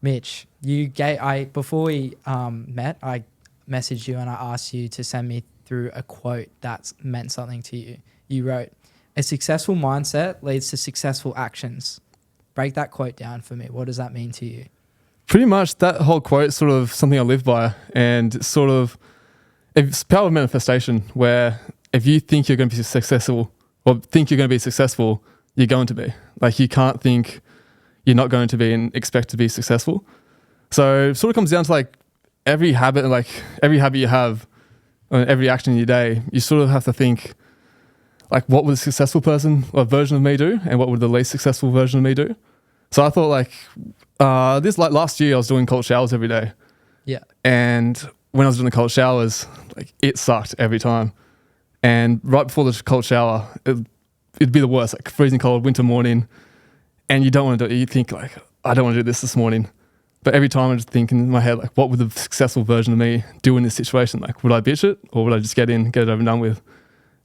Mitch, before we met, I messaged you and I asked you to send me through a quote that's meant something to you. You wrote, "A successful mindset leads to successful actions." Break that quote down for me. What does that mean to you? Pretty much that whole quote is sort of something I live by, and it's power of manifestation, where if you think you're going to be successful or think you're going to be successful, you're going to be. Like, you can't think you're not going to be and expect to be successful. So it sort of comes down to like every habit you have, and every action in your day, you sort of have to think like, what would a successful person or version of me do, and what would the least successful version of me do? So I thought last year I was doing cold showers every day. Yeah. And when I was doing the cold showers, like, it sucked every time. And right before the cold shower, it'd be the worst, like freezing cold winter morning, and you don't want to do it. You think like, I don't want to do this morning. But every time I just think in my head, like, what would the successful version of me do in this situation? Like, would I bitch it, or would I just get it over and done with?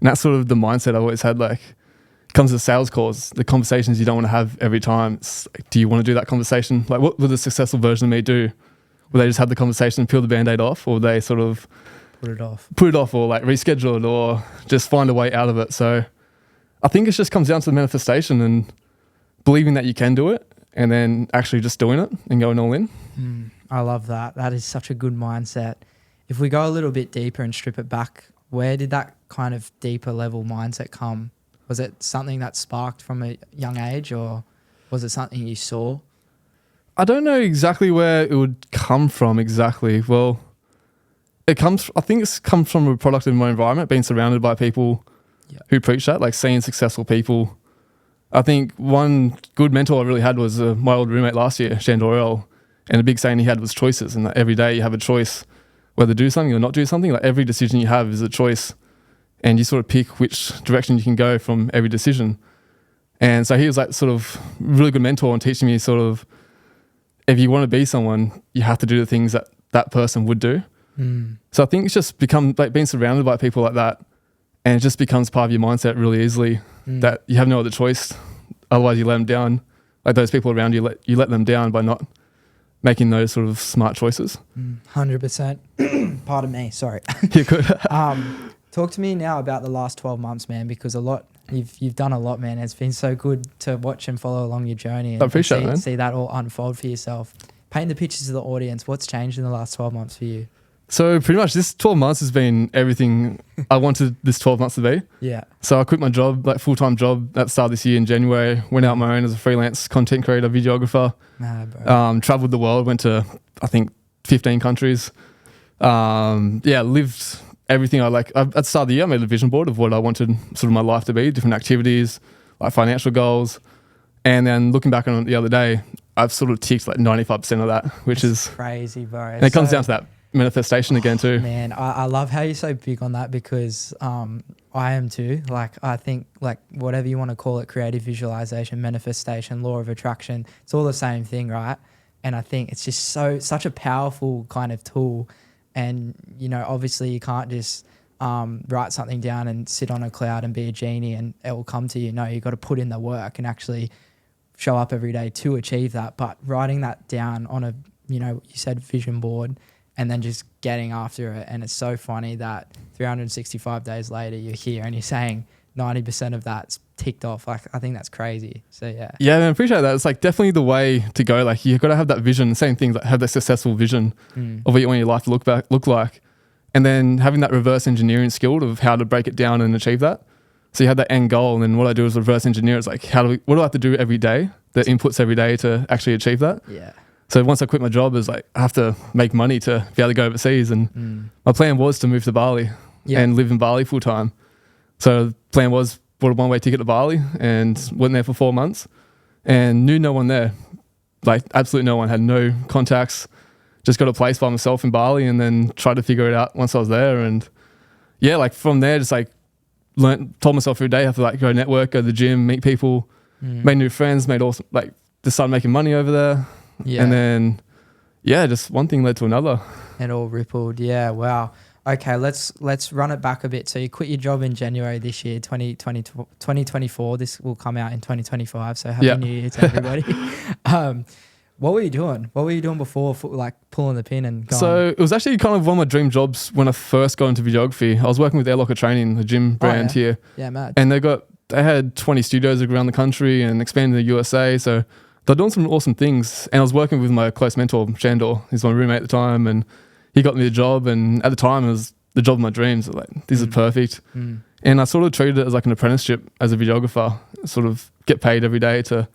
And that's sort of the mindset I've always had. Like, it comes to sales calls, the conversations you don't want to have every time. It's like, do you want to do that conversation? Like, what would the successful version of me do? Would they just have the conversation and peel the Band-Aid off, or would they sort of put it off, or like reschedule it, or just find a way out of it? So I think it just comes down to the manifestation and believing that you can do it, and then actually just doing it and going all in. I love that. That is such a good mindset. If we go a little bit deeper and strip it back, where did that kind of deeper level mindset come? Was it something that sparked from a young age, or was it something you saw? I don't know exactly where it would come from exactly. Well, I think it's come from a product of my environment, being surrounded by people who preach that, like seeing successful people. I think one good mentor I really had was my old roommate last year, Shane Doyle, and a big saying he had was choices, and that every day you have a choice whether to do something or not do something. Like, every decision you have is a choice, and you sort of pick which direction you can go from every decision. And so he was like sort of really good mentor and teaching me sort of, if you want to be someone, you have to do the things that that person would do. So I think it's just become like being surrounded by people like that, and it just becomes part of your mindset really easily, that you have no other choice. Otherwise you let them down. Like, those people around you, you let them down by not making those sort of smart choices. 100%. Pardon me, sorry. You're good. Talk to me now about the last 12 months, man, because you've done a lot, man. It's been so good to watch and follow along your journey, and I appreciate it, man. See that all unfold for yourself. Paint the pictures to the audience. What's changed in the last 12 months for you? So pretty much this 12 months has been everything I wanted this 12 months to be. Yeah. So I quit my job, like full-time job, at the start of this year in January, went out on my own as a freelance content creator, videographer. Traveled the world, went to, I think, 15 countries. Lived everything I like. At the start of the year, I made a vision board of what I wanted sort of my life to be, different activities, like financial goals. And then looking back on it the other day, I've sort of ticked like 95% of that, which is crazy, bro. And it comes down to that manifestation again too. Man, I love how you're so big on that, because I am too. Like, I think, like, whatever you want to call it, creative visualization, manifestation, law of attraction, it's all the same thing, right? And I think it's just such a powerful kind of tool. And, you know, obviously you can't just write something down and sit on a cloud and be a genie and it will come to you. No, you've got to put in the work and actually show up every day to achieve that. But writing that down on a, you know, you said vision board, and then just getting after it. And it's so funny that 365 days later you're here and you're saying 90% of that's ticked off. Like, I think that's crazy. So yeah, I appreciate that. It's like definitely the way to go. Like, you've got to have that vision, same thing, like have that successful vision of what you want your life to look like, and then having that reverse engineering skill of how to break it down and achieve that. So you have that end goal, and then what I do is reverse engineer. It's like, what do I have to do every day, the inputs every day to actually achieve that? Yeah. So once I quit my job, it's like I have to make money to be able to go overseas. And my plan was to move to Bali and live in Bali full time. So the plan was, bought a one-way ticket to Bali and went there for 4 months and knew no one there. Like, absolutely no one, had no contacts, just got a place by myself in Bali, and then tried to figure it out once I was there. And yeah, like from there, just like told myself every day I have to like go network, go to the gym, meet people, made new friends, just started making money over there. Yeah. And then, just one thing led to another. It all rippled. Yeah. Wow. Okay. Let's run it back a bit. So you quit your job in January this year, 2024. This will come out in 2025. So happy New Year to everybody. What were you doing? What were you doing before, like pulling the pin and going? So it was actually kind of one of my dream jobs when I first got into videography. I was working with Air Locker Training, the gym brand here. Yeah, mad. And they had 20 studios around the country and expanded in the USA. So they're doing some awesome things. And I was working with my close mentor, Shandor. He's my roommate at the time. And he got me the job. And at the time, it was the job of my dreams. Like, this is perfect. And I sort of treated it as like an apprenticeship as a videographer, sort of get paid every day to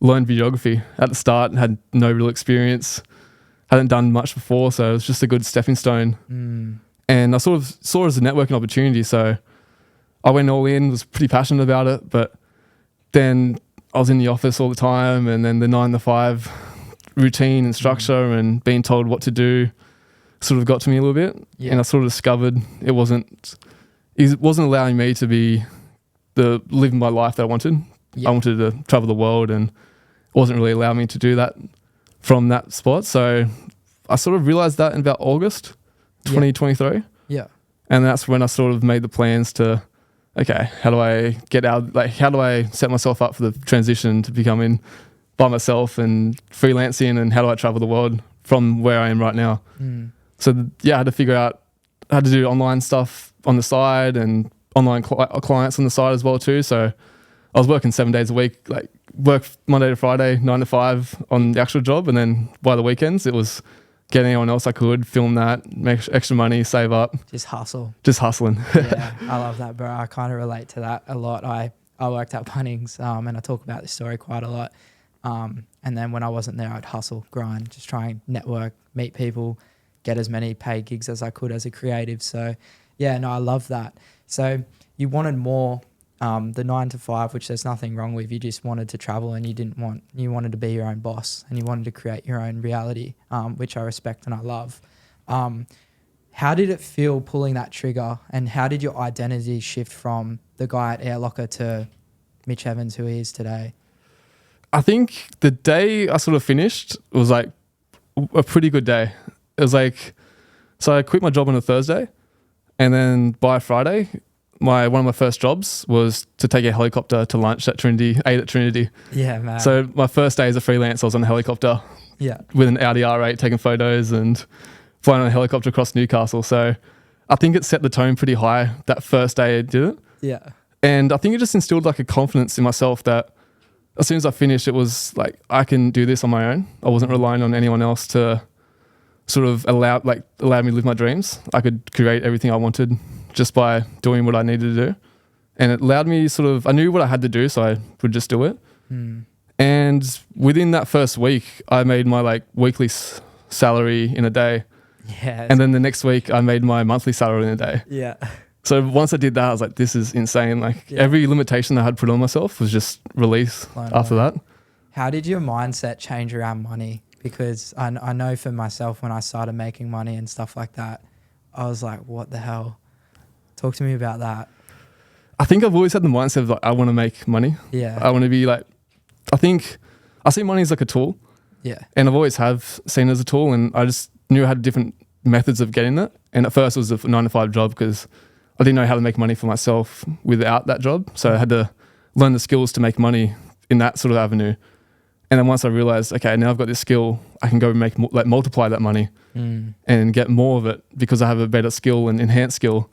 learn videography. At the start, had no real experience, hadn't done much before. So it was just a good stepping stone. And I sort of saw it as a networking opportunity. So I went all in, was pretty passionate about it. But then I was in the office all the time, and then the 9 to 5 routine and structure and being told what to do sort of got to me a little bit. And I sort of discovered it wasn't allowing me to be living my life that I wanted. I wanted to travel the world, and it wasn't really allowing me to do that from that spot. So I sort of realized that in about August 2023. Yeah. And that's when I sort of made the plans to, okay, how do I get out? Like, how do I set myself up for the transition to becoming by myself and freelancing, and how do I travel the world from where I am right now? So I had to figure out how to do online stuff on the side and online clients on the side as well too. So I was working 7 days a week, like work Monday to Friday, 9 to 5 on the actual job. And then by the weekends, it was getting anyone else I could, film that, make extra money, save up. Just hustle. Just hustling. Yeah, I love that, bro. I kind of relate to that a lot. I worked at Bunnings, and I talk about this story quite a lot. And then when I wasn't there, I'd hustle, grind, just try and network, meet people, get as many paid gigs as I could as a creative. So yeah, no, I love that. So you wanted more, the 9 to 5, which there's nothing wrong with. You just wanted to travel, and you wanted to be your own boss, and you wanted to create your own reality, which I respect and I love. How did it feel pulling that trigger, and how did your identity shift from the guy at Air Locker to Mitch Evans, who he is today? I think the day I sort of finished was like a pretty good day. It was like, so I quit my job on a Thursday, and then by Friday, one of my first jobs was to take a helicopter to lunch at Trinity, ate at Trinity. Yeah, man. So my first day as a freelance, I was on a helicopter. Yeah. With an Audi R8, taking photos and flying on a helicopter across Newcastle. So I think it set the tone pretty high that first day I did it. Yeah. And I think it just instilled like a confidence in myself that as soon as I finished, it was like, I can do this on my own. I wasn't relying on anyone else to sort of allow me to live my dreams. I could create everything I wanted just by doing what I needed to do. And it allowed me I knew what I had to do, so I would just do it. And within that first week, I made my like weekly salary in a day. Yeah. And then the next week I made my monthly salary in a day. Yeah. So once I did that, I was like, this is insane. Like every limitation I had put on myself was just released after that. How did your mindset change around money? Because I know for myself, when I started making money and stuff like that, I was like, what the hell? Talk to me about that. I think I've always had the mindset of like, I want to make money. Yeah. I want to be like, I think I see money as like a tool. Yeah. And I've always have seen it as a tool, and I just knew I had different methods of getting it. And at first it was a 9 to 5 job because I didn't know how to make money for myself without that job. So I had to learn the skills to make money in that sort of avenue. And then once I realized, okay, now I've got this skill, I can go and multiply that money and get more of it because I have a better skill and enhanced skill.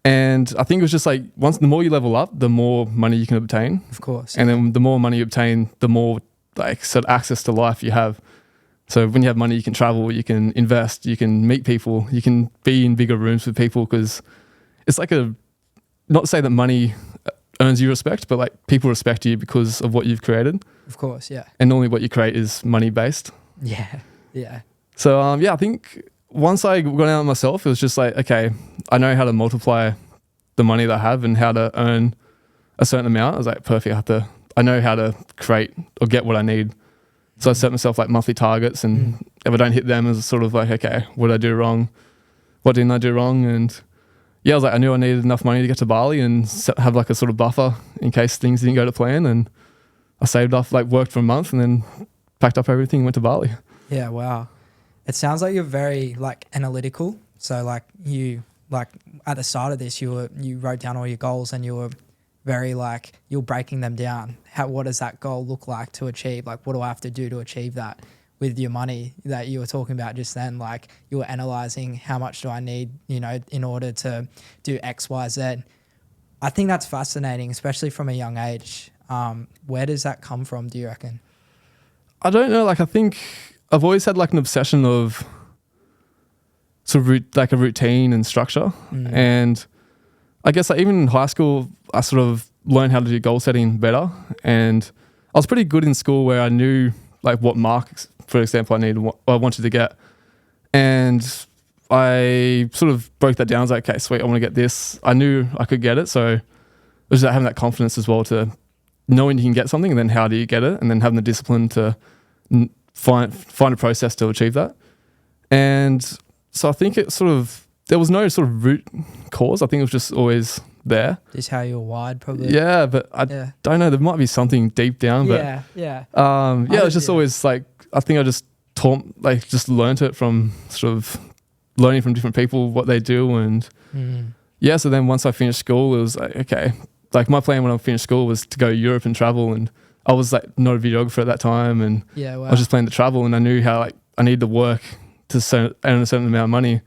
And I think it was just like, the more you level up, the more money you can obtain. Of course. And then the more money you obtain, the more like sort of access to life you have. So when you have money, you can travel, you can invest, you can meet people, you can be in bigger rooms with people, because it's like not to say that money earns you respect, but like people respect you because of what you've created. Of course, yeah. And normally what you create is money based. Yeah, yeah. So I think once I got out myself, it was just like, okay, I know how to multiply the money that I have and how to earn a certain amount. I was like, perfect. I know how to create or get what I need. So I set myself like monthly targets, and if I don't hit them, it's sort of like, okay, what did I do wrong? What didn't I do wrong? And yeah, I knew I needed enough money to get to Bali and have like a sort of buffer in case things didn't go to plan. And I saved up, like worked for a month, and then packed up everything and went to Bali. Yeah, wow. It sounds like you're very like analytical. So like you, like at the start of this, you wrote down all your goals, and you were very like you're breaking them down. What does that goal look like to achieve? Like, what do I have to do to achieve that? With your money that you were talking about just then, like you were analyzing how much do I need, you know, in order to do X, Y, Z. I think that's fascinating, especially from a young age. Where does that come from, do you reckon? I don't know. Like, I think I've always had like an obsession of sort of like a routine and structure. And I guess like even in high school, I sort of learned how to do goal setting better. And I was pretty good in school where I knew like what marks, for example, I wanted to get. And I sort of broke that down. I was like, okay, sweet, I want to get this. I knew I could get it. So it was just having that confidence as well to knowing you can get something, and then how do you get it, and then having the discipline to find a process to achieve that. And so I think it sort of, there was no sort of root cause. I think it was just always there. Just how you're wired, probably. Yeah, but I don't know. There might be something deep down. But Yeah. It was just always like, I think I just just learned it from sort of learning from different people what they do. And so then once I finished school, it was like, okay, like my plan when I finished school was to go to Europe and travel. And I was like not a videographer at that time. And I was just planning to travel, and I knew how like I needed to work to earn a certain amount of money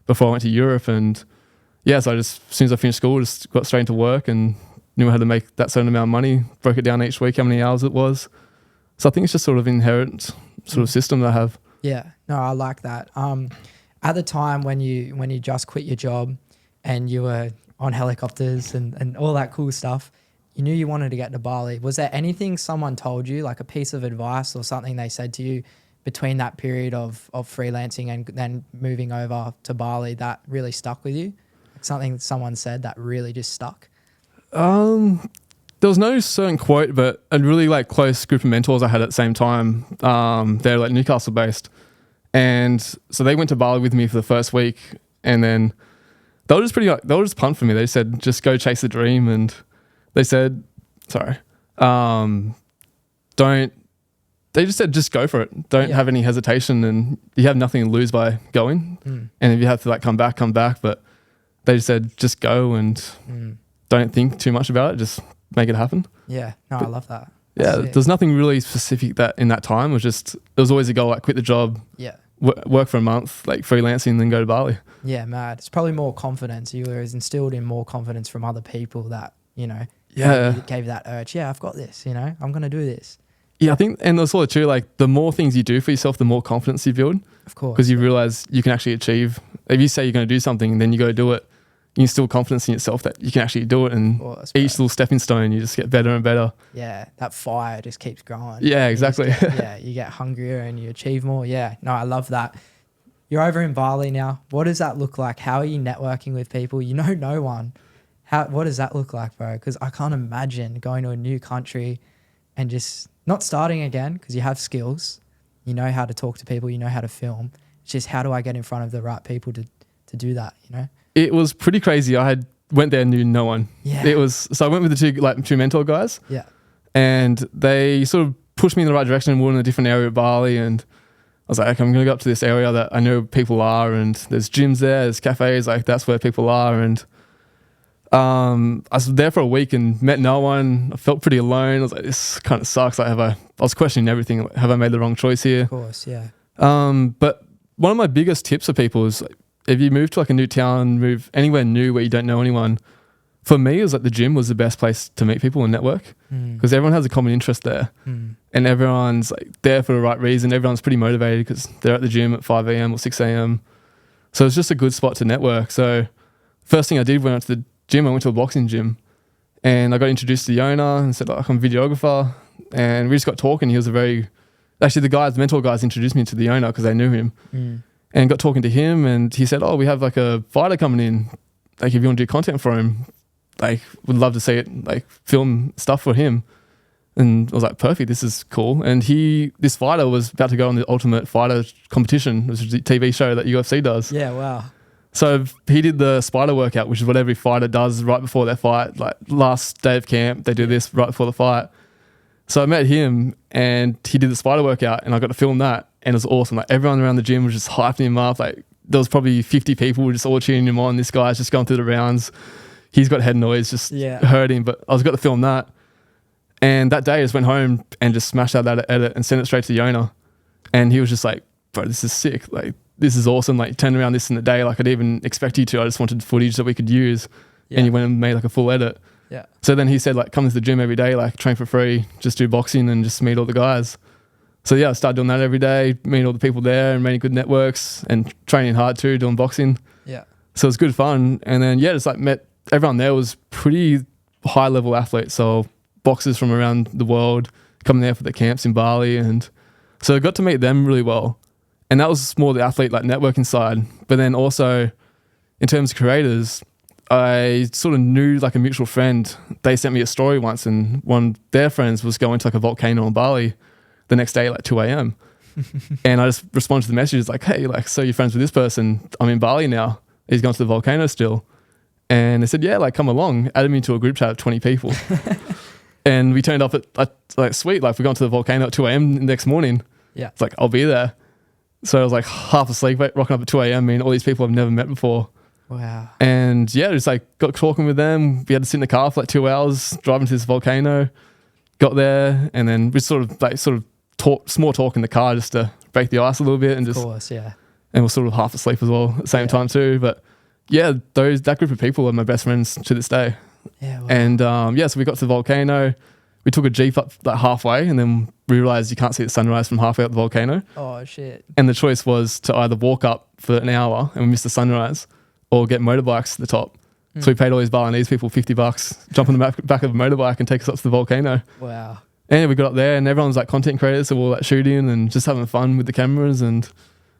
before I went to Europe. And so I just, as soon as I finished school, just got straight into work and knew how to make that certain amount of money, broke it down each week, how many hours it was. So I think it's just sort of inherent sort of system that I have. Yeah, no, I like that. At the time when you just quit your job and you were on helicopters and all that cool stuff, you knew you wanted to get to Bali. Was there anything someone told you, like a piece of advice or something they said to you between that period of freelancing and then moving over to Bali that really stuck with you? Like something someone said that really just stuck? There was no certain quote, but a really like close group of mentors I had at the same time. They're like Newcastle based. And so they went to Bali with me for the first week, and then they were just pumped for me. They said, just go chase the dream. And they said, they just said, just go for it. Don't have any hesitation, and you have nothing to lose by going. And if you have to like come back. But they just said, just go and don't think too much about it. Just make it happen. Yeah. No, I love that. Yeah. There's nothing really specific that in that time. It was always a goal, like quit the job. Yeah. Work for a month, like freelancing, and then go to Bali. Yeah, mad. It's probably more confidence. You were instilled in more confidence from other people that, you know, gave you that urge. Yeah, I've got this, you know, I'm going to do this. Yeah, I think, and that's also true, like the more things you do for yourself, the more confidence you build. Of course. Because you realize you can actually achieve, if you say you're going to do something and then you go do it, you instill confidence in yourself that you can actually do it, and each little stepping stone, you just get better and better. Yeah, that fire just keeps growing. Yeah, exactly. You get hungrier and you achieve more. Yeah, no, I love that. You're over in Bali now. What does that look like? How are you networking with people? You know no one. What does that look like, bro? Because I can't imagine going to a new country and just not starting again, because you have skills. You know how to talk to people. You know how to film. It's just, how do I get in front of the right people to do that, you know? It was pretty crazy. I went there and knew no one. Yeah. So I went with the two mentor guys. Yeah. And they sort of pushed me in the right direction, and we were in a different area of Bali, and I was like, okay, I'm going to go up to this area that I know people are, and there's gyms there, there's cafes, like that's where people are. And I was there for a week and met no one. I felt pretty alone. I was like, this kind of sucks. Like, I was questioning everything. Like, have I made the wrong choice here? Of course, yeah. But one of my biggest tips for people is, like, if you move to like a new town, move anywhere new where you don't know anyone, for me, it was like the gym was the best place to meet people and network, because everyone has a common interest there, and everyone's like there for the right reason. Everyone's pretty motivated because they're at the gym at 5 a.m. or 6 a.m. So it's just a good spot to network. So first thing I did when I went to the gym, I went to a boxing gym, and I got introduced to the owner and said, like, I'm a videographer, and we just got talking. He was the mentor guys introduced me to the owner because they knew him. And got talking to him, and he said, we have like a fighter coming in. Like, if you want to do content for him, like, would love to see it, like film stuff for him. And I was like, perfect, this is cool. And this fighter was about to go on the Ultimate Fighter competition, which is the TV show that UFC does. Yeah, wow. So he did the spider workout, which is what every fighter does right before their fight. Like last day of camp, they do this right before the fight. So I met him, and he did the spider workout, and I got to film that. And it was awesome. Like, everyone around the gym was just hyping him up. Like, there was probably 50 people just all cheering him on. This guy's just going through the rounds. he's got head noise, just heard him. But I was got to film that. And that day I just went home and just smashed out that edit and sent it straight to the owner. And he was just like, bro, this is sick. Like, this is awesome. Like, turned around this in the day. Like, I didn't even expect you to. I just wanted footage that we could use. And you went and made like a full edit. Yeah. So then he said, like, come to the gym every day, like train for free, just do boxing and just meet all the guys. So yeah, I started doing that every day, meeting all the people there and making good networks and training hard too, doing boxing. Yeah. So it was good fun. And then, yeah, just like met everyone there was pretty high level athletes. So boxers from around the world coming there for the camps in Bali. And so I got to meet them really well. And that was more the athlete like networking side. But then also in terms of creators, I sort of knew like a mutual friend. They sent me a story once and one of their friends was going to like a volcano in Bali the next day at like 2 a.m. And I just responded to the messages like, hey, like, so you're friends with this person. I'm in Bali now. He's going to the volcano still. And they said, yeah, like come along. Added me to a group chat of 20 people. And we turned up at like, sweet, like we're going to the volcano at 2 a.m. the next morning. Yeah. It's like, I'll be there. So I was like half asleep, rocking up at 2 a.m. and all these people I've never met before. Wow. And yeah, just like got talking with them. We had to sit in the car for like 2 hours, driving to this volcano, got there. And then we sort of talk, small talk in the car just to break the ice a little bit. And just, of course, yeah. And we're sort of half asleep as well at the same time too. But yeah, that group of people are my best friends to this day. Yeah. Wow. And so we got to the volcano. We took a jeep up like halfway and then we realized you can't see the sunrise from halfway up the volcano. Oh shit. And the choice was to either walk up for an hour and we missed the sunrise or get motorbikes to the top. So we paid all these Balinese people $50, jump on the back of a motorbike and take us up to the volcano. Wow. And we got up there and everyone's like content creators, so we were like shooting and just having fun with the cameras. And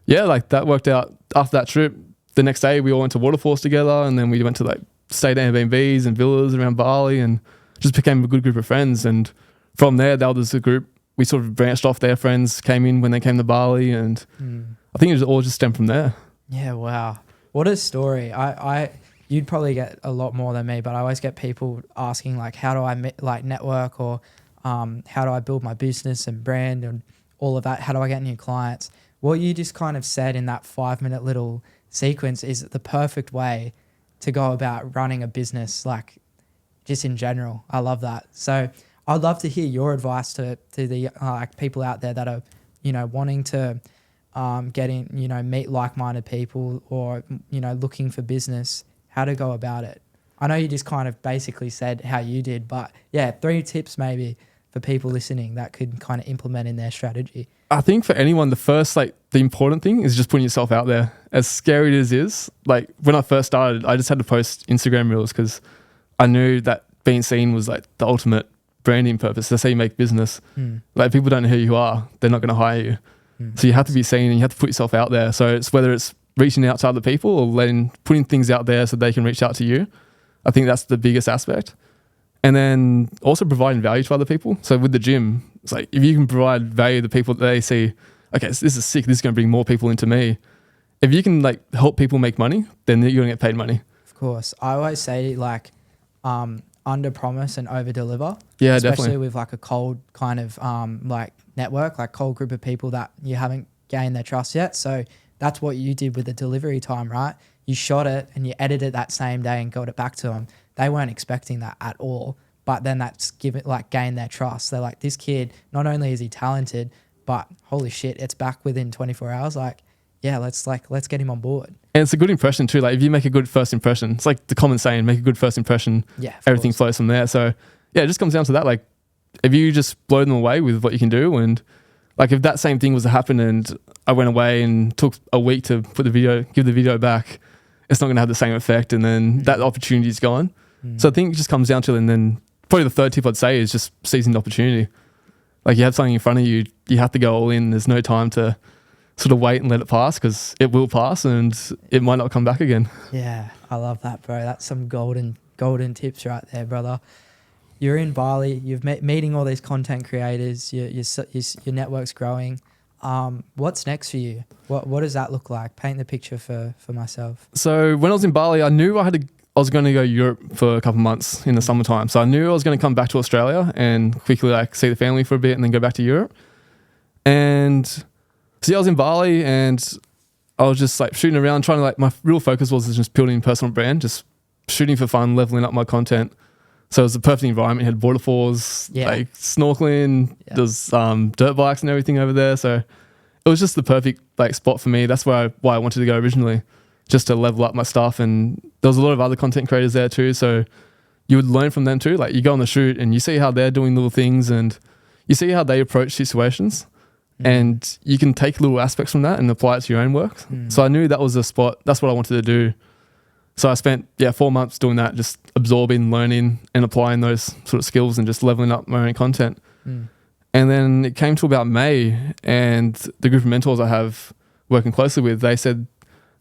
yeah, like that worked out. After that trip, the next day we all went to waterfalls together and then we went to like stayed at Airbnbs and villas around Bali and just became a good group of friends. And from there, that was a group, we sort of branched off. Their friends came in when they came to Bali and I think it all just stemmed from there. Yeah, wow. What a story. You'd probably get a lot more than me, but I always get people asking like, how do I network or how do I build my business and brand and all of that? How do I get new clients? What you just kind of said in that 5-minute little sequence is the perfect way to go about running a business, like just in general. I love that. So I'd love to hear your advice to the like people out there that are, wanting to get in, meet like-minded people or, looking for business, how to go about it. I know you just kind of basically said how you did, but yeah, 3 tips maybe for people listening that could kind of implement in their strategy. I think for anyone, the important thing is just putting yourself out there. As scary as it is, like when I first started, I just had to post Instagram reels because I knew that being seen was like the ultimate branding purpose. That's how you make business. Like people don't know who you are, they're not going to hire you. So you have to be seen and you have to put yourself out there. So it's whether it's reaching out to other people or putting things out there so they can reach out to you. I think that's the biggest aspect. And then also providing value to other people. So with the gym, it's like if you can provide value to people that they see, okay, so this is sick, this is going to bring more people into me. If you can like help people make money, then you're going to get paid money. Of course. I always say like under promise and over deliver. Yeah, especially definitely. with like a cold kind of like network, like cold group of people that you haven't gained their trust yet. So that's what you did with the delivery time, right? You shot it and you edited it that same day and got it back to them. They weren't expecting that at all. But then that's gained their trust. They're like, this kid, not only is he talented, but holy shit, it's back within 24 hours. Like, yeah, let's get him on board. And it's a good impression too. Like if you make a good first impression, it's like the common saying, make a good first impression. Yeah, everything flows from there. So yeah, it just comes down to that. Like if you just blow them away with what you can do, and like if that same thing was to happen and I went away and took a week to give the video back, it's not going to have the same effect. And then that opportunity is gone. So I think it just comes down to, and then probably the third tip I'd say is just seizing the opportunity. Like you have something in front of you, you have to go all in. There's no time to sort of wait and let it pass because it will pass and it might not come back again. Yeah, I love that, bro. That's some golden tips right there, brother. You're in Bali, you've meeting all these content creators, your network's growing. What's next for you? What does that look like? Paint the picture for myself. So when I was in Bali, I knew I was going to go to Europe for a couple of months in the summertime. So I knew I was going to come back to Australia and quickly like see the family for a bit and then go back to Europe. And so yeah, I was in Bali and I was just like shooting around trying to like, my real focus was just building personal brand, just shooting for fun, leveling up my content. So it was the perfect environment. You had waterfalls, like snorkeling, there's dirt bikes and everything over there. So it was just the perfect like spot for me. That's why I wanted to go originally, just to level up my stuff. And there was a lot of other content creators there too. So you would learn from them too. Like you go on the shoot and you see how they're doing little things and you see how they approach situations. And you can take little aspects from that and apply it to your own work. So I knew that was a spot. That's what I wanted to do. So I spent 4 months doing that, just absorbing, learning and applying those sort of skills and just leveling up my own content. And then it came to about May, and the group of mentors I have working closely with, they said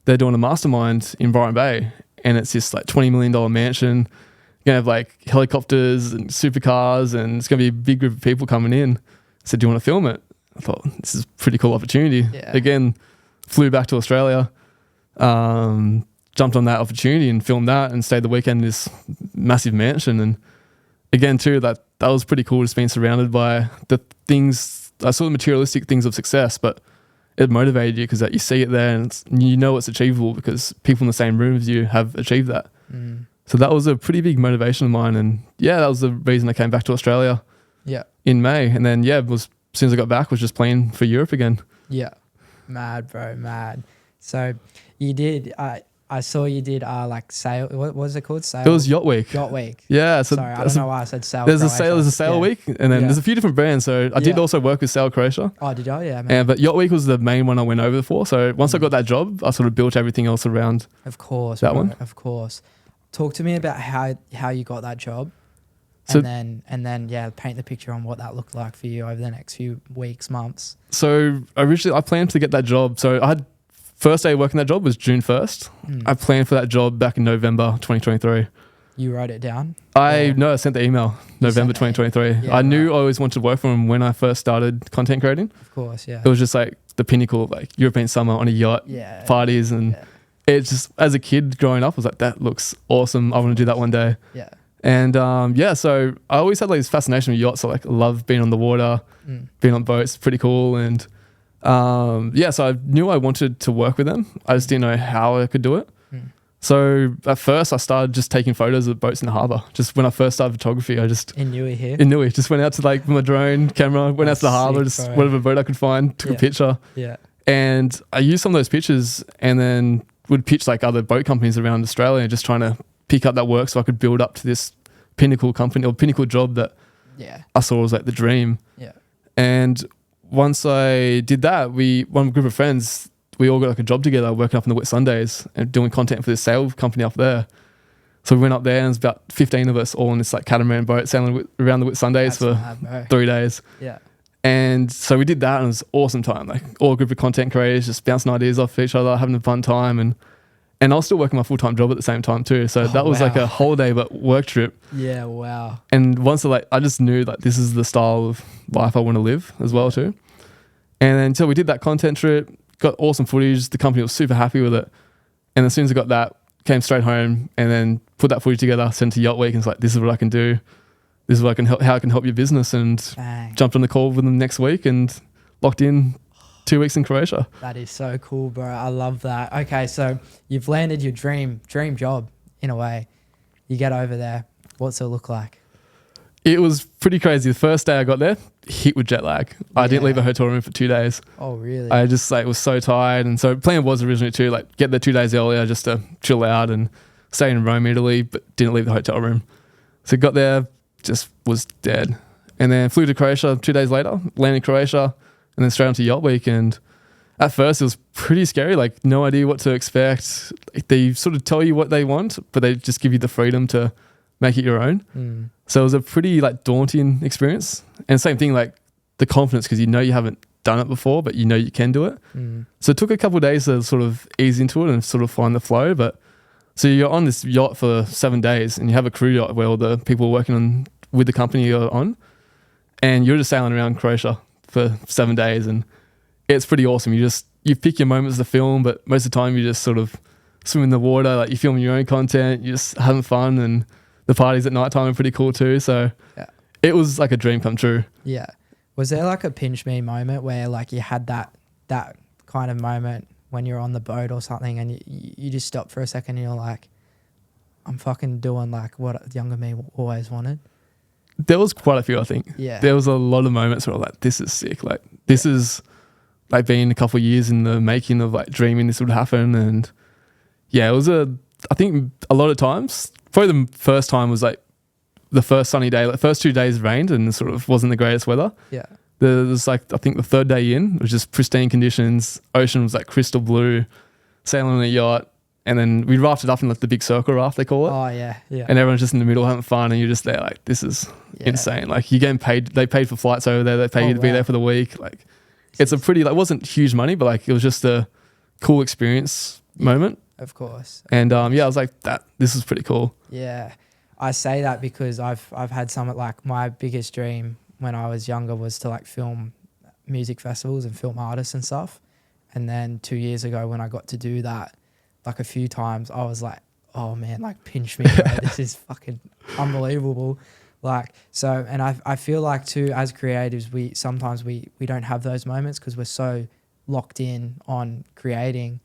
they're doing a mastermind in Byron Bay, and it's this like $20 million mansion. You're going to have like helicopters and supercars, and it's going to be a big group of people coming in. I said, do you want to film it? I thought, this is a pretty cool opportunity. Again, flew back to Australia, jumped on that opportunity and filmed that and stayed the weekend in this massive mansion. And again, too, that was pretty cool, just being surrounded by the things, I saw the materialistic things of success, but it motivated you because that you see it there and you know it's achievable because people in the same room as you have achieved that. So that was a pretty big motivation of mine. And that was the reason I came back to Australia in May. And then, was as soon as I got back, was just playing for Europe again. Mad, bro, mad. So you did, I saw you did like sail, what was it called? Sail? It was Yacht Week. Yacht Week. Yeah. So sorry, I don't know why I said Sail There's Croatia. a Sail Week, and then there's a few different brands. So I did also work with Sail Croatia. Oh, did you? Yeah, man. But Yacht Week was the main one I went over for. So once I got that job, I sort of built everything else around that one. Of course. Talk to me about how you got that job. So, and then paint the picture on what that looked like for you over the next few weeks, months. So originally I planned to get that job. So I had first day working that job was June 1st. I planned for that job back in November 2023. You wrote it down? I sent the email November 2023. I knew I always wanted to work for them when I first started content creating. Of course, yeah. It was just like the pinnacle of like European summer on a yacht, parties, and it just, as a kid growing up, I was like, that looks awesome. I want to do that one day. And so I always had like this fascination with yachts. I like love being on the water, being on boats, pretty cool. And so I knew I wanted to work with them. I just didn't know how I could do it. So at first I started just taking photos of boats in the harbour. Just when I first started photography, I just... In Newey here? In Newey. Just went out to like my drone camera, went out to the harbour, just whatever boat I could find, took a picture. And I used some of those pictures and then would pitch like other boat companies around Australia, just trying to pick up that work so I could build up to this pinnacle company or pinnacle job that I saw was like the dream. And once I did that, one group of friends, we all got like a job together working up on the Whitsundays and doing content for this sail company up there. So we went up there and it was about 15 of us all in this like catamaran boat sailing around the Whitsundays for 3 days. And so we did that and it was an awesome time. Like all a group of content creators just bouncing ideas off each other, having a fun time. And I was still working my full-time job at the same time too. So that was like a holiday but work trip. And once I just knew like this is the style of life I want to live as well too. And then until we did that content trip, got awesome footage. The company was super happy with it. And as soon as I got that, came straight home and then put that footage together, sent to Yacht Week and it's like, this is what I can do. This is what I can help, how I can help your business. And jumped on the call with them next week and locked in 2 weeks in Croatia. That is so cool, bro. I love that. Okay, so you've landed your dream job in a way. You get over there. What's it look like? It was pretty crazy. The first day I got there, hit with jet lag. I didn't leave the hotel room for 2 days. Oh, really? I just was so tired. And so plan was originally to get there 2 days earlier just to chill out and stay in Rome, Italy, but didn't leave the hotel room. So got there, just was dead. And then flew to Croatia 2 days later, landed in Croatia, and then straight onto Yacht Week. And at first it was pretty scary, no idea what to expect. They sort of tell you what they want, but they just give you the freedom to make it your own. So it was a pretty daunting experience. And same thing, the confidence, because you haven't done it before, but you can do it. So it took a couple of days to sort of ease into it and sort of find the flow. But so you're on this yacht for 7 days and you have a crew yacht where all the people working on with the company you're on, and you're just sailing around Croatia for 7 days, and it's pretty awesome. You pick your moments to film, but most of the time you just sort of swim in the water, you film your own content, you're just having fun, and the parties at night time are pretty cool too. So it was like a dream come true. Yeah. Was there a pinch me moment where you had that kind of moment when you're on the boat or something and you just stop for a second and you're like, I'm fucking doing like what younger me always wanted. There was quite a few, I think. Yeah. There was a lot of moments where I was like, this is sick. Like, this is like being a couple of years in the making of like dreaming this would happen. And yeah, it was I think a lot of times, probably the first time was like the first sunny day, like first 2 days rained and sort of wasn't the greatest weather. Yeah. There was like, I think the third day in, it was just pristine conditions. Ocean was like crystal blue, sailing on a yacht. And then we rafted up in like the big circle raft, they call it. Oh, yeah. Yeah. And everyone's just in the middle having fun, and you're just there like, this is insane. Like, you're getting paid. They paid for flights over there. They paid you to be there for the week. Like, it's a pretty, like, it wasn't huge money, but like, it was just a cool experience moment. Of course. And I was like, this is pretty cool. Yeah. I say that because I've had some, like, my biggest dream when I was younger was to like film music festivals and film artists and stuff. And then 2 years ago when I got to do that, like a few times, I was like, oh man, like pinch me, bro. This is fucking unbelievable. Like, so, and I feel like too, as creatives, we sometimes we don't have those moments because we're so locked in on creating.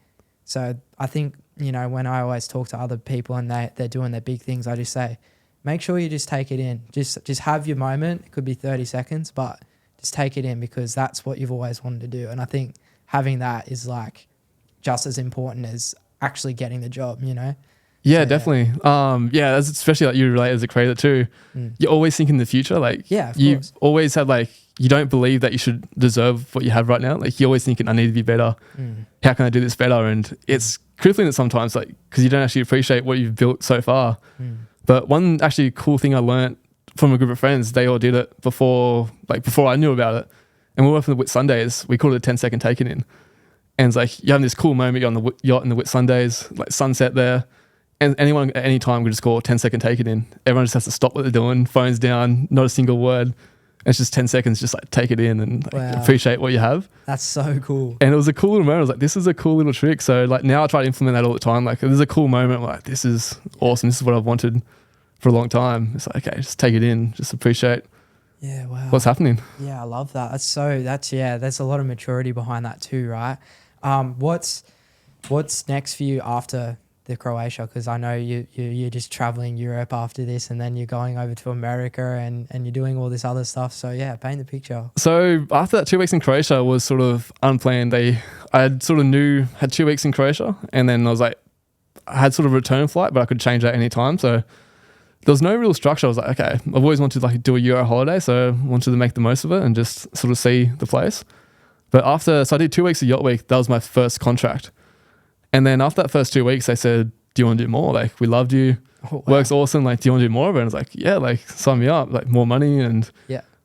So I think, you know, when I always talk to other people and they're doing their big things, I just say, make sure you just take it in. Just have your moment. It could be 30 seconds, but just take it in because that's what you've always wanted to do. And I think having that is like just as important as actually getting the job, you know? Yeah, So, definitely. Yeah, that's especially like you relate as a creator too. You're always thinking the future. Like, Yeah, of you course. always have like, you don't believe that you should deserve what you have right now. Like, you're always thinking, I need to be better. How can I do this better? And it's crippling that sometimes, like, because you don't actually appreciate what you've built so far. But one actually cool thing I learned from a group of friends, they all did it before I knew about it. And we were working the Whit Sundays. We called it a 10-second take it in. And it's like, you're having this cool moment, you're on the yacht in the Whit Sundays, like sunset there. And anyone at any time could just call 10-second take it in. Everyone just has to stop what they're doing, phones down, not a single word. And it's just 10 seconds, just like take it in and like, appreciate what you have. That's so cool. And it was a cool little moment. I was like, this is a cool little trick. So like now I try to implement that all the time. Like, there's a cool moment, like, this is awesome. This is what I've wanted for a long time. It's like, okay, just take it in, just appreciate what's happening. Yeah, I love that. There's a lot of maturity behind that too, right? What's next for you after the Croatia? Because I know you're just traveling Europe after this, and then you're going over to America and you're doing all this other stuff. So yeah, paint the picture. So after that 2 weeks in Croatia was sort of unplanned. I had 2 weeks in Croatia, and then I was like, I had sort of a return flight, but I could change that any time. So there was no real structure. I was like, okay, I've always wanted to like do a Euro holiday, so I wanted to make the most of it and just sort of see the place. But so I did 2 weeks of Yacht Week. That was my first contract. And then after that first 2 weeks, they said, do you want to do more? Like, we loved you. Oh, wow. Work's awesome. Like, do you want to do more of it? And I was like, yeah, like, sign me up. Like, more money. And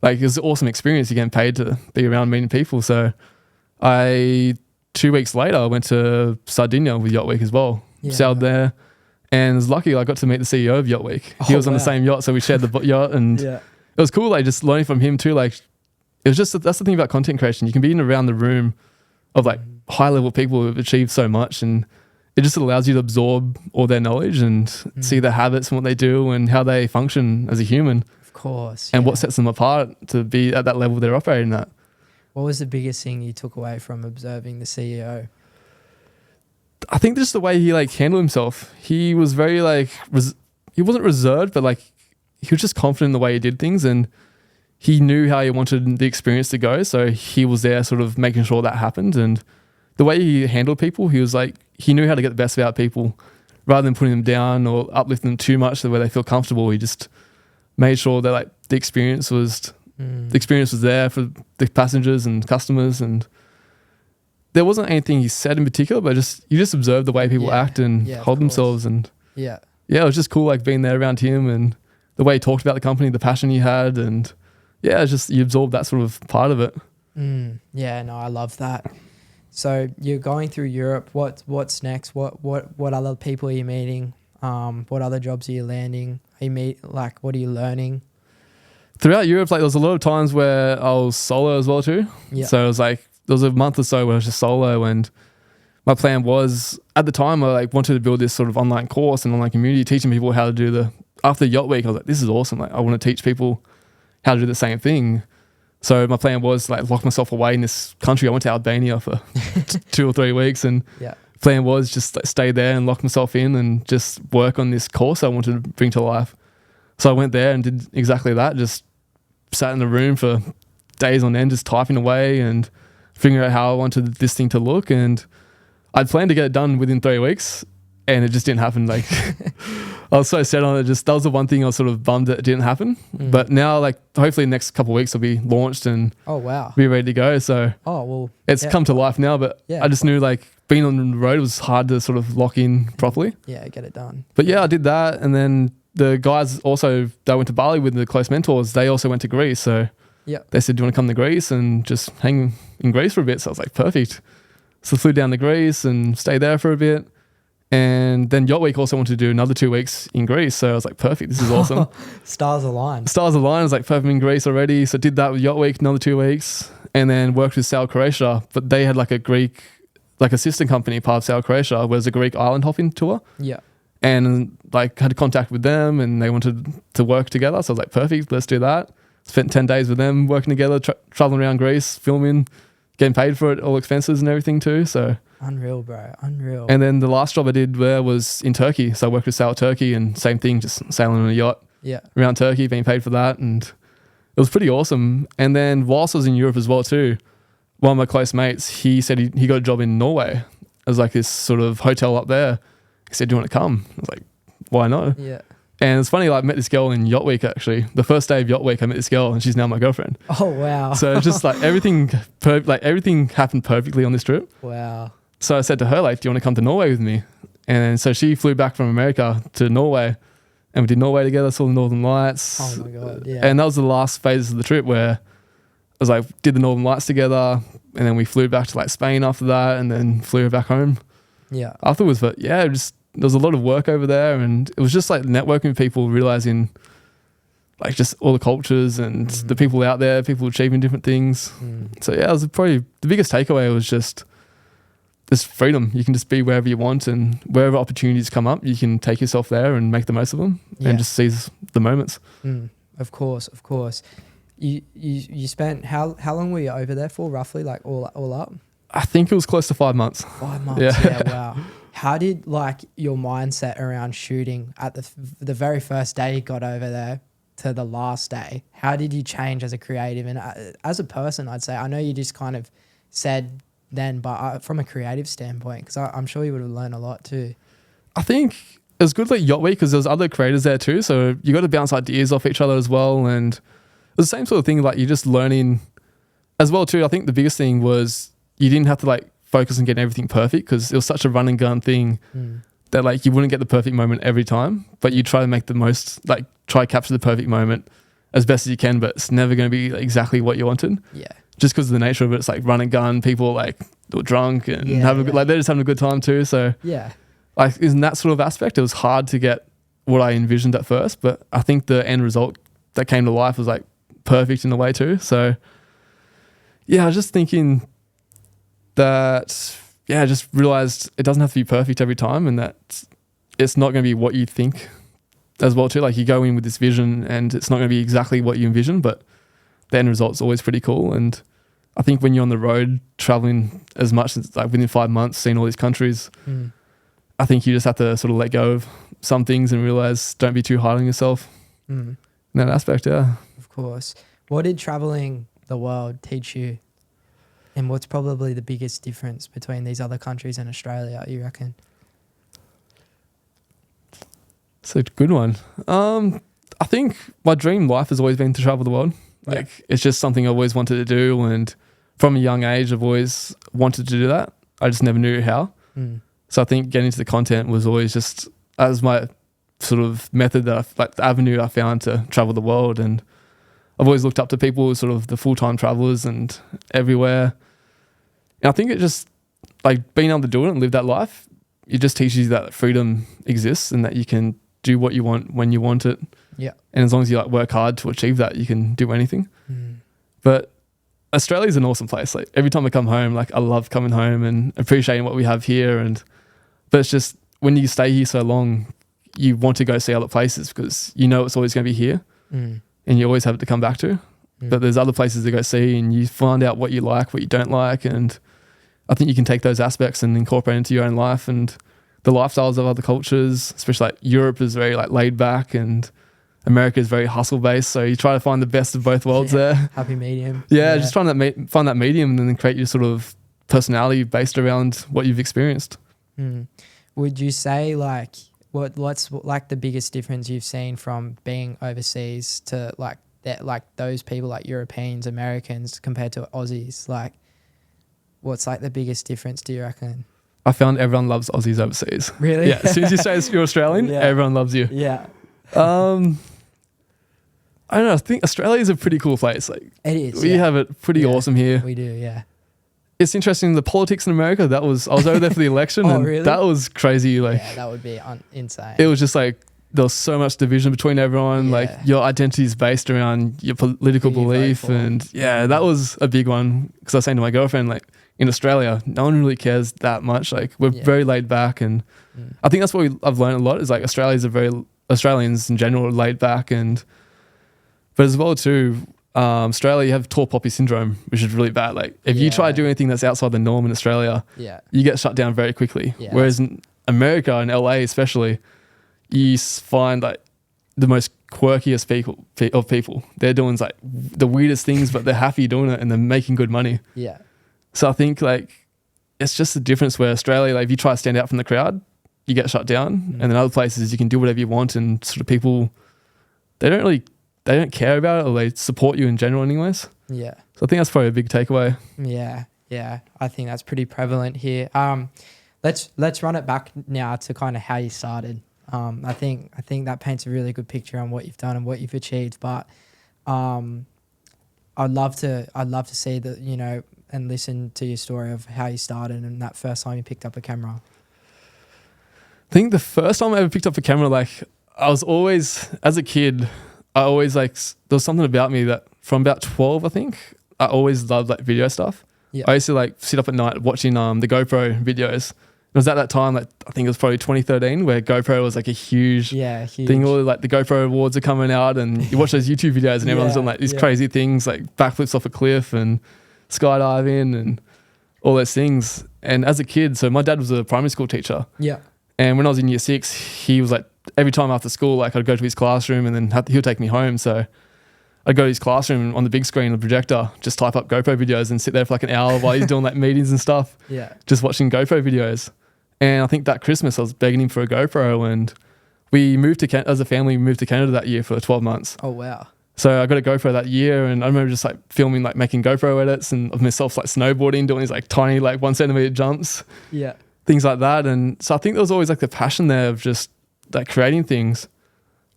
like, it was an awesome experience. You're getting paid to be around meeting people. So 2 weeks later, I went to Sardinia with Yacht Week as well. Sailed there. And I was lucky I got to meet the CEO of Yacht Week. He was on the same yacht. So we shared the yacht. And it was cool, like, just learning from him too. Like, it was just, that's the thing about content creation. You can be in around the room of like high level people who have achieved so much, and it just allows you to absorb all their knowledge and see their habits and what they do and how they function as a human. Of course. And what sets them apart to be at that level they're operating at. What was the biggest thing you took away from observing the CEO? I think just the way he like handled himself. He was very like, he wasn't reserved, but like he was just confident in the way he did things, and he knew how he wanted the experience to go. So he was there sort of making sure that happened. And the way he handled people, he was like, he knew how to get the best out people rather than putting them down or uplifting them too much to where they feel comfortable. He just made sure that like the experience was there for the passengers and customers. And there wasn't anything he said in particular, but you just observe the way people act and hold themselves. And it was just cool, like being there around him and the way he talked about the company, the passion he had, and it's just, you absorb that sort of part of it. Yeah, no, I love that. So you're going through Europe. What's next? What other people are you meeting? What other jobs are you landing? What are you learning? Throughout Europe, like there was a lot of times where I was solo as well too. Yeah. So it was like, there was a month or so where I was just solo, and my plan was, at the time, I like wanted to build this sort of online course and online community, teaching people how to do after Yacht Week, I was like, this is awesome. Like, I want to teach people how to do the same thing. So my plan was like lock myself away in this country. I went to Albania for 2 or 3 weeks and plan was just like stay there and lock myself in and just work on this course I wanted to bring to life. So I went there and did exactly that. Just sat in the room for days on end, just typing away and figuring out how I wanted this thing to look. And I'd planned to get it done within 3 weeks, and it just didn't happen. Like I was so set on it. Just that was the one thing I was sort of bummed that it didn't happen. But now, like hopefully, the next couple of weeks will be launched and be ready to go. So it's come to life now. But I just knew like being on the road was hard to sort of lock in properly. Yeah, get it done. But I did that, and then the guys also that went to Bali with the close mentors, they also went to Greece. So they said, "Do you want to come to Greece and just hang in Greece for a bit?" So I was like, "Perfect." So I flew down to Greece and stayed there for a bit. And then Yacht Week also wanted to do another 2 weeks in Greece. So I was like, perfect, this is awesome. Stars aligned. I was like, perfect, I'm in Greece already. So did that with Yacht Week, another 2 weeks. And then worked with Sail Croatia. But they had like a Greek, like a sister company, part of Sail Croatia, was a Greek island hopping tour. Yeah. And like had contact with them and they wanted to work together. So I was like, perfect, let's do that. Spent 10 days with them working together, traveling around Greece, filming, getting paid for it, all expenses and everything too. So unreal, bro. Unreal. And then the last job I did there was in Turkey. So I worked with Sail Turkey and same thing, just sailing on a yacht around Turkey, being paid for that. And it was pretty awesome. And then whilst I was in Europe as well too, one of my close mates, he said he got a job in Norway. It was like this sort of hotel up there. He said, "Do you want to come?" I was like, "Why not?" Yeah. And it's funny, like, I met this girl in Yacht Week actually. The first day of Yacht Week, I met this girl and she's now my girlfriend. Oh, wow. So it's just like everything happened perfectly on this trip. Wow. So I said to her, like, "Do you want to come to Norway with me?" And so she flew back from America to Norway and we did Norway together, saw the Northern Lights. Oh my God, yeah. And that was the last phase of the trip where I was like, did the Northern Lights together and then we flew back to like Spain after that and then flew back home. Yeah. Afterwards, but there was a lot of work over there and it was just like networking with people, realizing like just all the cultures and the people out there, people achieving different things. So it was probably the biggest takeaway was just this freedom. You can just be wherever you want and wherever opportunities come up, you can take yourself there and make the most of them and just seize the moments. Of course. You spent, how long were you over there for roughly, like all up? I think it was close to 5 months. 5 months, yeah, wow. How did like your mindset around shooting at the very first day you got over there to the last day? How did you change as a creative and as a person? I'd say, I know you just kind of said then, but from a creative standpoint, because I'm sure you would have learned a lot too. I think it was good like Yacht Week because there was other creators there too, so you got to bounce ideas off each other as well, and it was the same sort of thing. Like you're just learning as well too. I think the biggest thing was you didn't have to like focus on getting everything perfect because it was such a run and gun thing that like you wouldn't get the perfect moment every time, but you try to make the most, like try to capture the perfect moment as best as you can, but it's never going to be like exactly what you wanted. Yeah. Just because of the nature of it, it's like run and gun. People like were drunk and like they're just having a good time too. So like in that sort of aspect, it was hard to get what I envisioned at first, but I think the end result that came to life was like perfect in a way too. So I was just thinking that, I just realized it doesn't have to be perfect every time and that it's not going to be what you think as well too. Like you go in with this vision and it's not going to be exactly what you envision, but the end result's always pretty cool. And I think when you're on the road traveling as much as like within 5 months, seeing all these countries, I think you just have to sort of let go of some things and realize don't be too hard on yourself in that aspect. Yeah. Of course. What did traveling the world teach you? And what's probably the biggest difference between these other countries and Australia, you reckon? It's a good one. I think my dream life has always been to travel the world. Like it's just something I always wanted to do. And from a young age, I've always wanted to do that. I just never knew how. So I think getting into the content was always just as my sort of method that like the avenue I found to travel the world. And I've always looked up to people, sort of the full-time travelers and everywhere. And I think it just like being able to do it and live that life, it just teaches you that freedom exists and that you can do what you want when you want it. Yeah. And as long as you like work hard to achieve that, you can do anything. But Australia's an awesome place. Like every time I come home, like I love coming home and appreciating what we have here. But it's just when you stay here so long, you want to go see other places because you know it's always going to be here and you always have it to come back to. But there's other places to go see and you find out what you like, what you don't like. And I think you can take those aspects and incorporate into your own life and the lifestyles of other cultures, especially like Europe is very like laid back and America is very hustle based. So you try to find the best of both worlds there. Happy medium. Yeah, just trying to find that medium and then create your sort of personality based around what you've experienced. Would you say like what's like the biggest difference you've seen from being overseas to like that, like those people like Europeans, Americans compared to Aussies? Like what's like the biggest difference, do you reckon? I found everyone loves Aussies overseas. Really? Yeah. As soon as you say you're Australian, everyone loves you. Yeah. I don't know. I think Australia is a pretty cool place. Like it is. We have it pretty awesome here. We do. Yeah. It's interesting. The politics in America. I was over there for the election, and really? that was crazy. Like that would be insane. It was just like there was so much division between everyone. Like your identity is based around your political belief, and that was a big one. Because I was saying to my girlfriend, like in Australia, no one really cares that much. Like we're very laid back, and I think that's what I've learned a lot. Is like Australians in general are laid back, but as well too, Australia, you have tall poppy syndrome, which is really bad. Like if you try to do anything that's outside the norm in Australia, you get shut down very quickly. Whereas in America and LA especially, you find like the most quirkiest people. They're doing like the weirdest things, but they're happy doing it and they're making good money. Yeah. So I think like it's just the difference where Australia, like if you try to stand out from the crowd, you get shut down. And in other places you can do whatever you want, and sort of people, they don't care about it, or they support you in general anyways. Yeah. So I think that's probably a big takeaway. Yeah. Yeah. I think that's pretty prevalent here. Let's run it back now to kind of how you started. I think that paints a really good picture on what you've done and what you've achieved. But I'd love to see that, you know, and listen to your story of how you started and that first time you picked up a camera. I think the first time I ever picked up a camera, like I was always, as a kid, I always like, there was something about me that from about 12, I think, I always loved like video stuff. Yeah. I used to like sit up at night watching the GoPro videos. It was at that time, like I think it was probably 2013, where GoPro was like a huge thing. All like the GoPro awards are coming out, and you watch those YouTube videos, and everyone's doing like these crazy things, like backflips off a cliff and skydiving and all those things. And as a kid, so my dad was a primary school teacher. Yeah. And when I was in year 6, he was like, every time after school, like I'd go to his classroom, and then he'll take me home. So I'd go to his classroom on the big screen, the projector, just type up GoPro videos and sit there for like an hour while he's doing like meetings and stuff. Yeah. Just watching GoPro videos. And I think that Christmas I was begging him for a GoPro, and we moved to as a family, we moved to Canada that year for 12 months. Oh, wow. So I got a GoPro that year, and I remember just like filming, like making GoPro edits and of myself like snowboarding, doing these like tiny like 1 centimeter jumps. Yeah. Things like that. And so I think there was always like the passion there of just like creating things.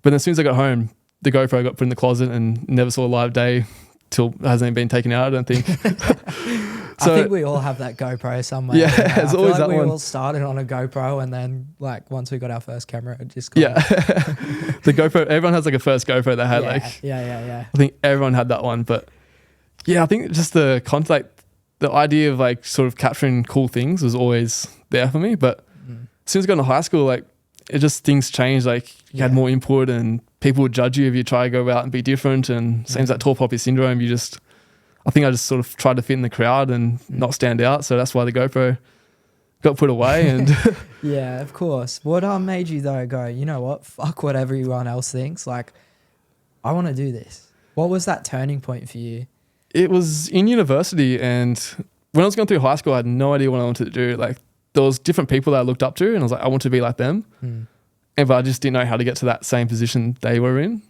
But as soon as I got home, the GoPro got put in the closet and never saw a live day till it hasn't even been taken out, I don't think. So, I think we all have that GoPro somewhere. Yeah, it's always like that one. We all started on a GoPro, and then like once we got our first camera, it just got the GoPro. Everyone has like a first GoPro that had I think everyone had that one, but yeah, I think just the contact, the idea of like sort of capturing cool things was always there for me. But as soon as I got into high school, like it just things changed. Like you had more input, and people would judge you if you try to go out and be different. And same as that tall poppy syndrome, I think I just sort of tried to fit in the crowd and not stand out. So that's why the GoPro got put away. And yeah, of course. What made you though go, you know what, fuck what everyone else thinks. Like, I want to do this. What was that turning point for you? It was in university, and when I was going through high school, I had no idea what I wanted to do. Like there was different people that I looked up to, and I was like, I want to be like them. But I just didn't know how to get to that same position they were in.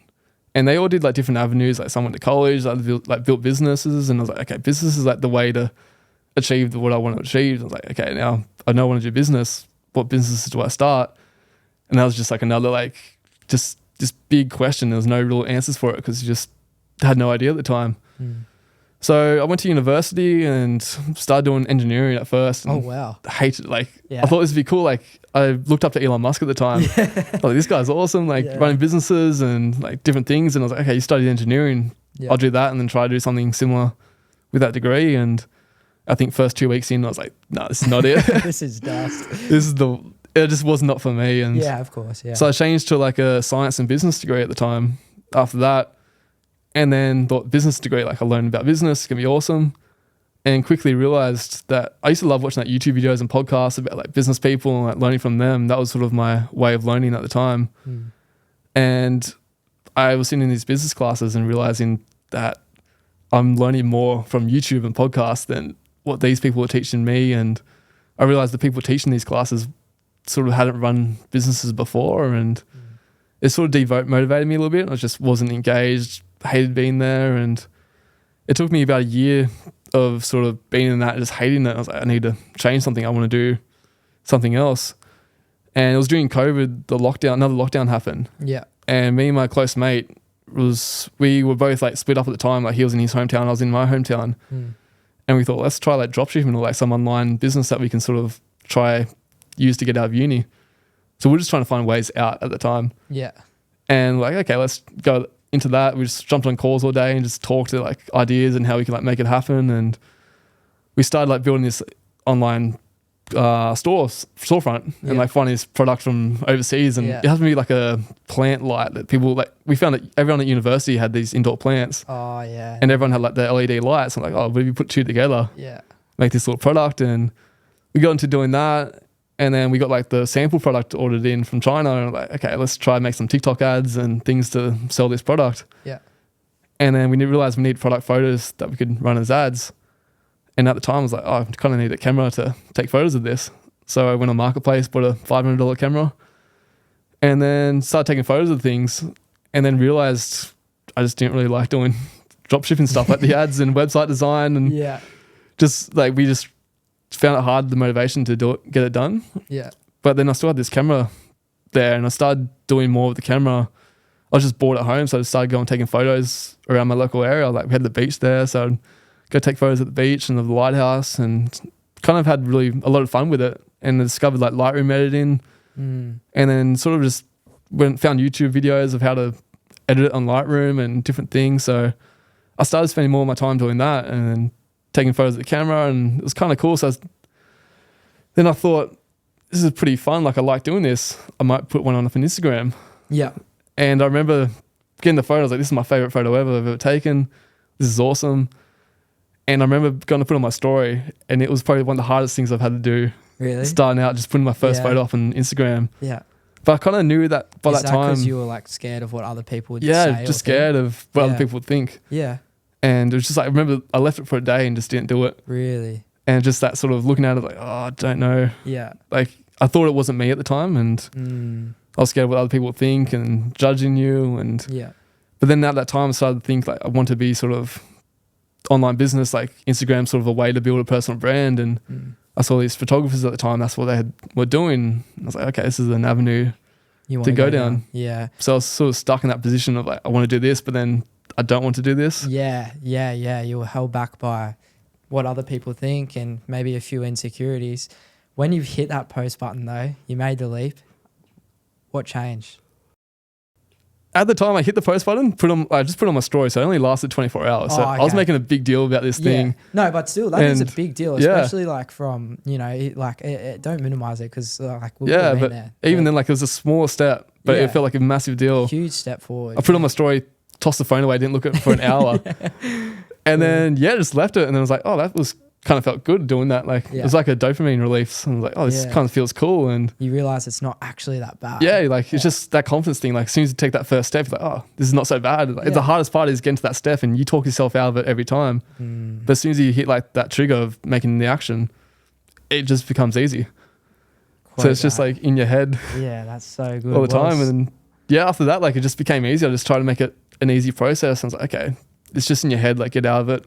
And they all did like different avenues. Like some went to college, like built businesses, and I was like, okay, business is like the way to achieve what I want to achieve. I was like, okay, now I know I want to do business. What businesses do I start? And that was just like another like just big question. There was no real answers for it because you just had no idea at the time. So I went to university and started doing engineering at first. And I hated it. Like I thought this would be cool. Like I looked up to Elon Musk at the time. Like this guy's awesome. Like running businesses and like different things. And I was like, okay, you studied engineering. I'll do that and then try to do something similar with that degree. And I think first 2 weeks in, I was like, no, this is not it. This is dust. It just was not for me. And yeah, of course. Yeah. So I changed to like a science and business degree at the time after that. And then thought business degree, like I learned about business, it's going to be awesome. and quickly realized that I used to love watching like YouTube videos and podcasts about like business people and like learning from them. That was sort of my way of learning at the time. And I was sitting in these business classes and realizing that I'm learning more from YouTube and podcasts than what these people were teaching me. And I realized the people teaching these classes sort of hadn't run businesses before, and it sort of demotivated me a little bit. I just wasn't engaged, hated being there, and it took me about a year of sort of being in that, just hating it. I was like, I need to change something. I want to do something else. And it was during COVID, another lockdown happened. Yeah. And me and my close mate we were both like split up at the time. Like he was in his hometown, I was in my hometown. And we thought, let's try like dropshipping or like some online business that we can sort of try use to get out of uni. So we're just trying to find ways out at the time. Yeah. And like, okay, let's go into that. We just jumped on calls all day and just talked to like ideas and how we could like make it happen. And we started like building this online storefront and like finding this product from overseas. And it has to be like a plant light that people like. We found that everyone at university had these indoor plants. Oh yeah. And everyone had like the LED lights. I'm like, oh, what if you put two together? Yeah. Make this little product. And we got into doing that. And then we got like the sample product ordered in from China, and like, okay, let's try and make some TikTok ads and things to sell this product. Yeah. And then we realized we need product photos that we could run as ads. And at the time I was like, oh, I kind of need a camera to take photos of this. So I went on Marketplace, bought a $500 camera, and then started taking photos of things, and then realized I just didn't really like doing dropshipping stuff like the ads and website design. And just like, we just found it hard, the motivation to do it, get it done. Yeah. But then I still had this camera there, and I started doing more with the camera. I was just bored at home, so I just started going taking photos around my local area. Like we had the beach there, so I'd go take photos at the beach and of the lighthouse, and kind of had really a lot of fun with it. And I discovered like Lightroom editing, and then sort of just found YouTube videos of how to edit it on Lightroom and different things. So I started spending more of my time doing that and then taking photos of the camera, and it was kind of cool. So then I thought, this is pretty fun. Like I like doing this. I might put one on Instagram. Yeah. And I remember getting the photo. I was like, this is my favorite photo I've ever taken. This is awesome. And I remember going to put on my story, and it was probably one of the hardest things I've had to do. Really? Starting out, just putting my first photo up on Instagram. Yeah. But I kind of knew that by that time. Because you were like scared of what other people would say? Yeah, just scared of what other people would think. Yeah. And it was just like, I remember I left it for a day and just didn't do it. Really? And just that sort of looking at it like, oh, I don't know. Yeah. Like I thought it wasn't me at the time, and I was scared of what other people would think and judging you. And but then at that time I started to think like I want to be sort of online business, like Instagram, sort of a way to build a personal brand. And I saw these photographers at the time, that's what they were doing. I was like, okay, this is an avenue to go down. Yeah. So I was sort of stuck in that position of like, I want to do this, but then I don't want to do this. Yeah. You were held back by what other people think and maybe a few insecurities. When you've hit that post button though, you made the leap. What changed? At the time I hit the post button, I just put on my story. So it only lasted 24 hours. So I was making a big deal about this thing. No, but still that is a big deal, especially like from, don't minimize it because like we've been but there. Even then, like it was a small step, but it felt like a massive deal. Huge step forward. I put on my story, tossed the phone away, didn't look at it for an hour. And then, just left it. And then I was like, oh, that was kind of felt good doing that. Like it was like a dopamine release. And I was like, oh, this kind of feels cool. And you realize it's not actually that bad. It's just that confidence thing. Like as soon as you take that first step, you're like, oh, this is not so bad. Like, the hardest part is getting to that step, and you talk yourself out of it every time. But as soon as you hit like that trigger of making the action, it just becomes easy. So it's just like in your head. Yeah, that's so good. All the time. And then, after that, like it just became easy. I just tried to make it an easy process. And I was like, okay, it's just in your head, like get out of it.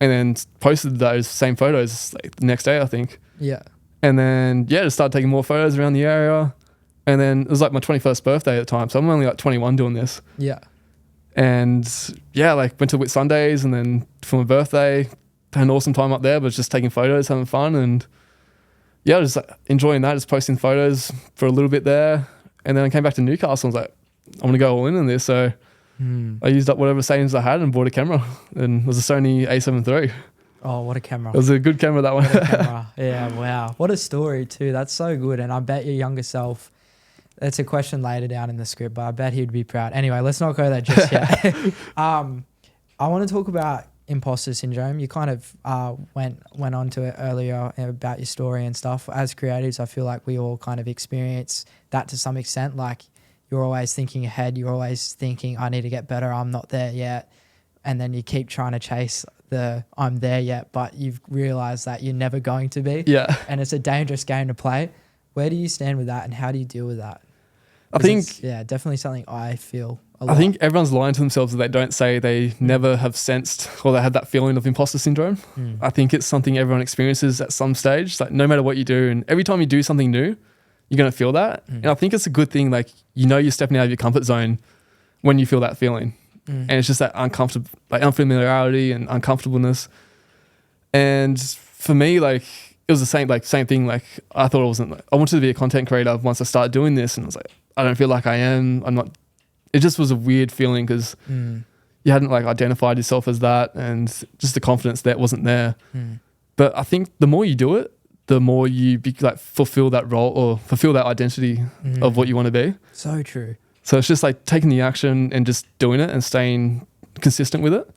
And then posted those same photos like the next day, I think. Yeah. And then, just started taking more photos around the area. And then it was like my 21st birthday at the time. So I'm only like 21 doing this. Yeah. And like went to Whit Sundays, and then for my birthday, had an awesome time up there, but just taking photos, having fun. And just like, enjoying that, just posting photos for a little bit there. And then I came back to Newcastle and was like, I'm going to go all in on this. So I used up whatever savings I had and bought a camera, and it was a Sony A7 III. Oh, what a camera. It was a good camera, that one. What a camera. Yeah, wow. What a story too. That's so good. And I bet your younger self, it's a question later down in the script, but I bet he'd be proud. Anyway, let's not go there just yet. I want to talk about imposter syndrome. You kind of went on to it earlier about your story and stuff. As creatives, I feel like we all kind of experience that to some extent. Like you're always thinking ahead. You're always thinking, I need to get better. I'm not there yet. And then you keep trying to chase the I'm there yet, but you've realized that you're never going to be. Yeah. And it's a dangerous game to play. Where do you stand with that and how do you deal with that? I think, yeah, definitely something I feel a lot. I think everyone's lying to themselves if they don't say they never have sensed or they had that feeling of imposter syndrome. I think it's something everyone experiences at some stage. Like no matter what you do, and every time you do something new, you're going to feel that. And I think it's a good thing. Like, you know, you're stepping out of your comfort zone when you feel that feeling. And it's just that uncomfortable, like unfamiliarity and uncomfortableness. And for me, like, it was the same thing. Like I thought I wanted to be a content creator once I started doing this, and I was like, I don't feel like I am. I'm not. It just was a weird feeling because you hadn't like identified yourself as that, and just the confidence that wasn't there. But I think the more you do it, the more you fulfill that role or fulfill that identity of what you want to be. So true. So it's just like taking the action and just doing it and staying consistent with it.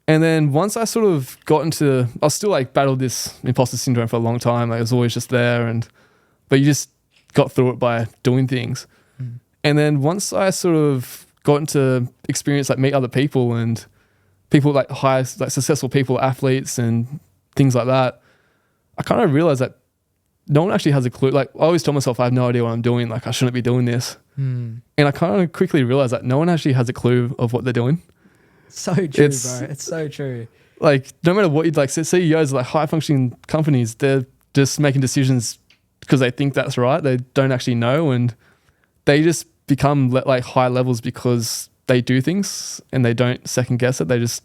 And then once I sort of got into, I still like battled this imposter syndrome for a long time. Like it was always just there, but you just got through it by doing things. And then once I sort of got into experience, like meet other people and people like high, like successful people, athletes and things like that, I kind of realized that no one actually has a clue. Like I always tell myself I have no idea what I'm doing. Like I shouldn't be doing this. And I kind of quickly realized that no one actually has a clue of what they're doing. So true, bro. It's so true. Like no matter what you'd like, CEOs of like high functioning companies, they're just making decisions because they think that's right. They don't actually know, and they just become like high levels because they do things and they don't second guess it. They just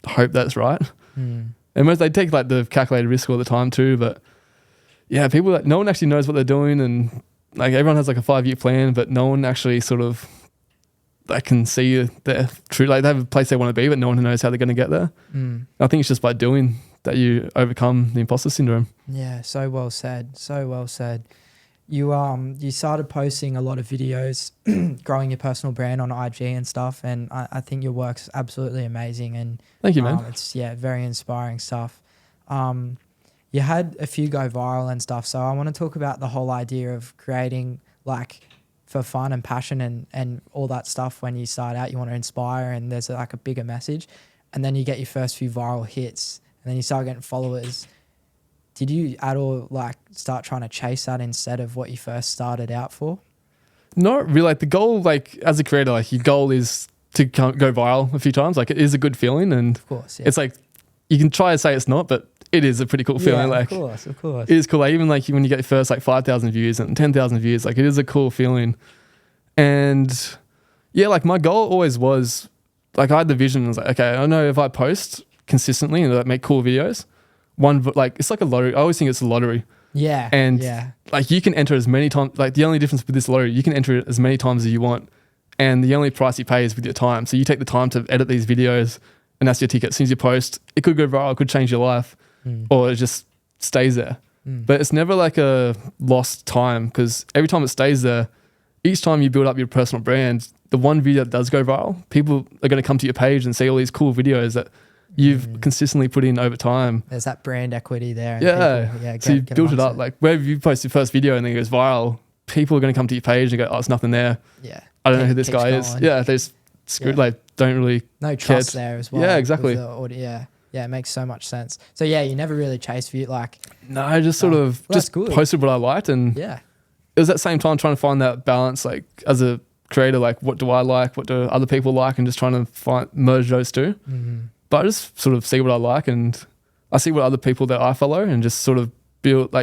hope that's right. And most they take like the calculated risk all the time too. But yeah, people like no one actually knows what they're doing, and like everyone has like a 5-year plan, but no one actually sort of they can see their true, like they have a place they want to be, but no one knows how they're going to get there. I think it's just by doing that you overcome the imposter syndrome. Yeah, so well said. So well said. You started posting a lot of videos, growing your personal brand on IG and stuff, and I think your work's absolutely amazing. And thank you, man. It's very inspiring stuff. You had a few go viral and stuff, so I want to talk about the whole idea of creating like for fun and passion and all that stuff. When you start out, you want to inspire and there's like a bigger message, and then you get your first few viral hits and then you start getting followers. Did you at all like start trying to chase that instead of what you first started out for? Not really. Like the goal, like as a creator, like your goal is to go viral a few times. Like it is a good feeling, and of course, it's like you can try to say it's not, but it is a pretty cool feeling. Like of course. It is cool. Like even like when you get your first like 5,000 views and 10,000 views, like it is a cool feeling. And yeah, like my goal always was like I had the vision. I was like, okay, I know if I post consistently and like make cool videos, it's like a lottery. I always think it's a lottery. Yeah. And like you can enter as many times. Like the only difference with this lottery, you can enter it as many times as you want, and the only price you pay is with your time. So you take the time to edit these videos, and that's your ticket. As soon as you post, it could go viral, it could change your life, or it just stays there. But it's never like a lost time, because every time it stays there, each time you build up your personal brand, the one video that does go viral, people are going to come to your page and see all these cool videos that you've consistently put in over time. There's that brand equity there. And so you build it up. Like wherever you post your first video and then it goes viral, people are going to come to your page and go, oh, there's nothing there. Yeah. I don't know who this guy is. Yeah. They just like don't really no trust there as well. Yeah, exactly. Yeah, it makes so much sense. So yeah, you never really chased for you like. No, I just sort of just posted what I liked, and it was at the same time trying to find that balance, like as a creator, like what do I like, what do other people like, and just trying to merge those two. But I just sort of see what I like, and I see what other people that I follow, and just sort of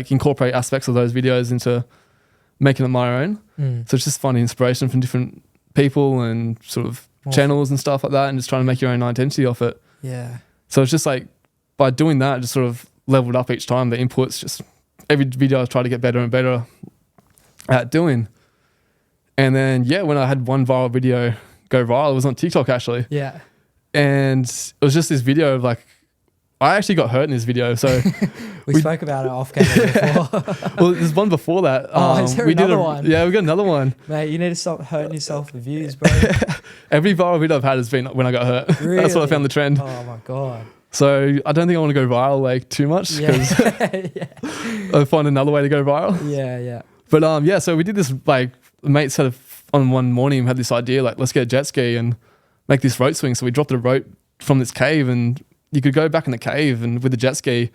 incorporate aspects of those videos into making it my own. So it's just finding inspiration from different people and sort of channels and stuff like that, and just trying to make your own identity off it. Yeah. So it's just like by doing that, just sort of leveled up each time. The inputs, just every video I try to get better and better at doing. And then when I had one viral video go viral, it was on TikTok actually. Yeah. And it was just this video of like, I actually got hurt in this video. So we spoke about it off camera before. Well, there's one before that. Is there another one? Yeah, we got another one. Mate, you need to stop hurting yourself for views, bro. Every viral video I've had has been when I got hurt. Really? That's what I found the trend. Oh my God. So I don't think I want to go viral like too much because I'll find another way to go viral. Yeah. But yeah, so we did this, like, mates had on one morning had this idea, like, let's get a jet ski and make this rope swing. So we dropped a rope from this cave, and you could go back in the cave and with the jet ski,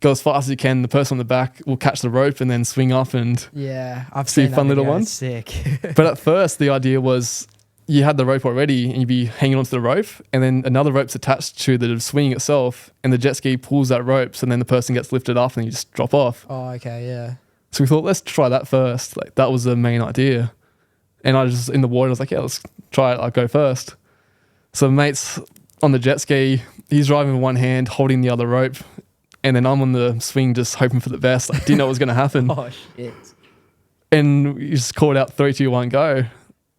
go as fast as you can. The person on the back will catch the rope and then swing up and I've see seen fun that little video. ones. It's sick. But at first, the idea was you had the rope already and you'd be hanging onto the rope, and then another rope's attached to the swing itself, and the jet ski pulls that rope, so then the person gets lifted up and you just drop off. Oh, okay, yeah. So we thought, let's try that first. Like, that was the main idea. And I was in the water, I was like, yeah, let's try it. I'll go first. So mate's on the jet ski, he's driving with one hand, holding the other rope, and then I'm on the swing just hoping for the best. I didn't know what was going to happen. Oh, shit. And we just called out 3, 2, 1, go.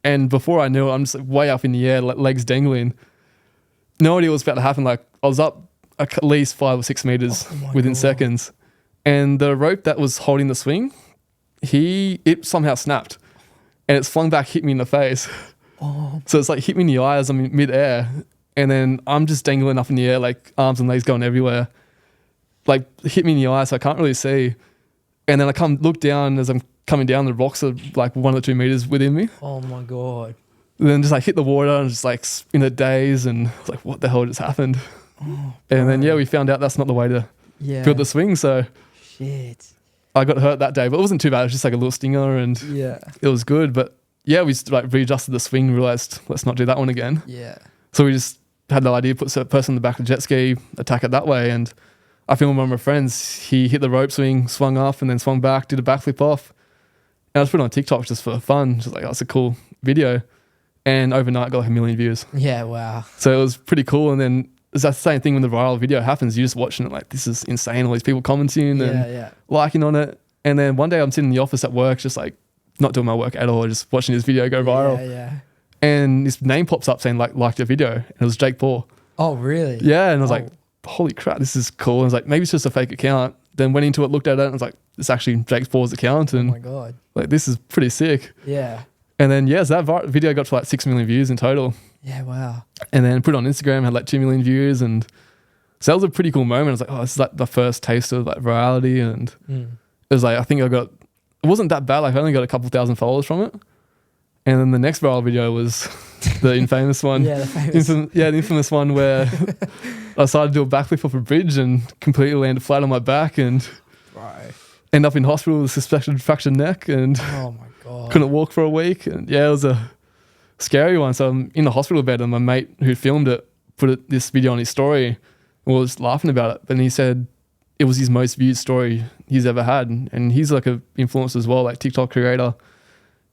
And before I knew it, I'm just like way up in the air, like legs dangling. No idea what was about to happen. Like, I was up at least 5 or 6 meters within seconds. And the rope that was holding the swing, it somehow snapped. And it's flung back, hit me in the face. Oh. So it's like hit me in the eye as I'm in mid-air. And then I'm just dangling up in the air, like arms and legs going everywhere. Like, hit me in the eye, so I can't really see. And then I look down as I'm coming down, the rocks are like 1 or 2 meters within me. Oh my God. And then just like hit the water and just like in a daze, and I was like, what the hell just happened? Oh, and then, we found out that's not the way to build the swing. So shit. I got hurt that day, but it wasn't too bad. It was just like a little stinger and it was good. But yeah, we like readjusted the swing, realized let's not do that one again. Yeah. So we just had the idea, put a person in the back of the jet ski, attack it that way. And I filmed one of my friends. He hit the rope swing, swung off, and then swung back, did a backflip off. And I was put it on TikTok just for fun. Just like, oh, it's a cool video. And overnight got like 1 million views. Yeah, wow. So it was pretty cool. And then it's that same thing when the viral video happens. You're just watching it like, this is insane. All these people commenting and liking on it. And then one day I'm sitting in the office at work, just like not doing my work at all, just watching this video go viral. Yeah. And this name pops up saying liked your video. And it was Jake Paul. Oh, really? Yeah. And I was like, holy crap, this is cool. And I was like, maybe it's just a fake account. Then went into it, looked at it, and I was like, it's actually Jake Paul's account. And oh my God. Like, this is pretty sick. Yeah. And then, so that video got to like 6 million views in total. Yeah, wow. And then put it on Instagram, had like 2 million views. And so that was a pretty cool moment. I was like, oh, this is like the first taste of like virality. And it was like, I think it wasn't that bad. Like, I only got a couple thousand followers from it. And then the next viral video was the infamous one. The infamous one where I decided to do a backflip off a bridge and completely landed flat on my back and end up in hospital with a suspected fractured neck and oh my God. Couldn't walk for a week. And it was a scary one. So I'm in the hospital bed and my mate who filmed it put this video on his story and was laughing about it. And he said it was his most viewed story he's ever had. And he's like an influencer as well, like TikTok creator.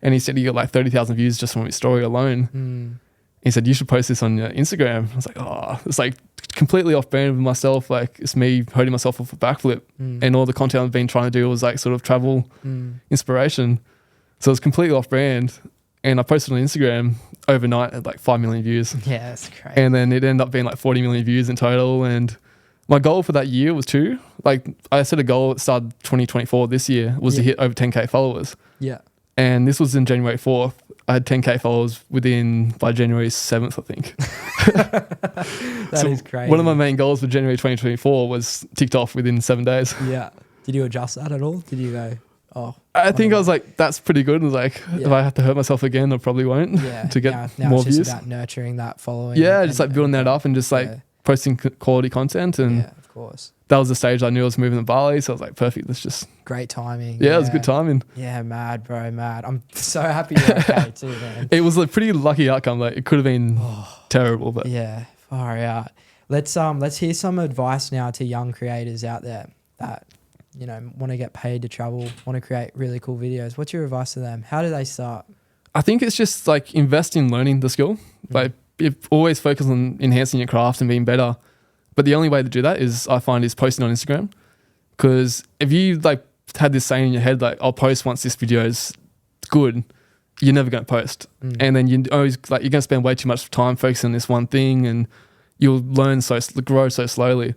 And he said he got like 30,000 views just from his story alone. He said, you should post this on your Instagram. I was like, oh, it's like completely off brand with myself. Like, it's me hurting myself off a backflip. And all the content I've been trying to do was like sort of travel inspiration. So it's completely off brand. And I posted on Instagram overnight at like 5 million views. Yeah, that's great. And then it ended up being like 40 million views in total. And my goal for that year was I set a goal at the start of 2024 this year was to hit over 10K followers. Yeah. And this was in January 4th. I had 10K followers by January 7th, I think. That is crazy. One of my main goals for January 2024 was ticked off within 7 days. Yeah. Did you adjust that at all? Did you go, I think I was like, that's pretty good. I was like, if I have to hurt myself again, I probably won't to get now more it's just views. about nurturing that following. Yeah, just like building that up and just like posting quality content. And of course. That was the stage I knew I was moving to Bali. So I was like, perfect. Let's just... Great timing. Yeah, it was good timing. Yeah, mad, bro, mad. I'm so happy you're okay too, man. It was a pretty lucky outcome. Like, it could have been terrible, but... Yeah, far out. Let's hear some advice now to young creators out there that, want to get paid to travel, want to create really cool videos. What's your advice to them? How do they start? I think it's just like invest in learning the skill. Like, always focus on enhancing your craft and being better. But the only way to do that is posting on Instagram. Because if you like had this saying in your head, like, I'll post once this video is good, you're never going to post. And then you're going to spend way too much time focusing on this one thing and you'll grow so slowly.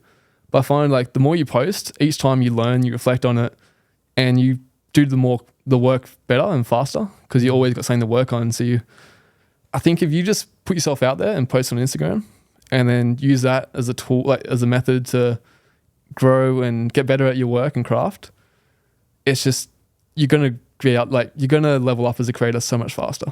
But I find like the more you post, each time you learn, you reflect on it and you do the work better and faster because you always got something to work on. So you I think if you just put yourself out there and post on Instagram and then use that as a tool, like as a method to grow and get better at your work and craft, it's just, you're going to be out, like you're going to level up as a creator so much faster.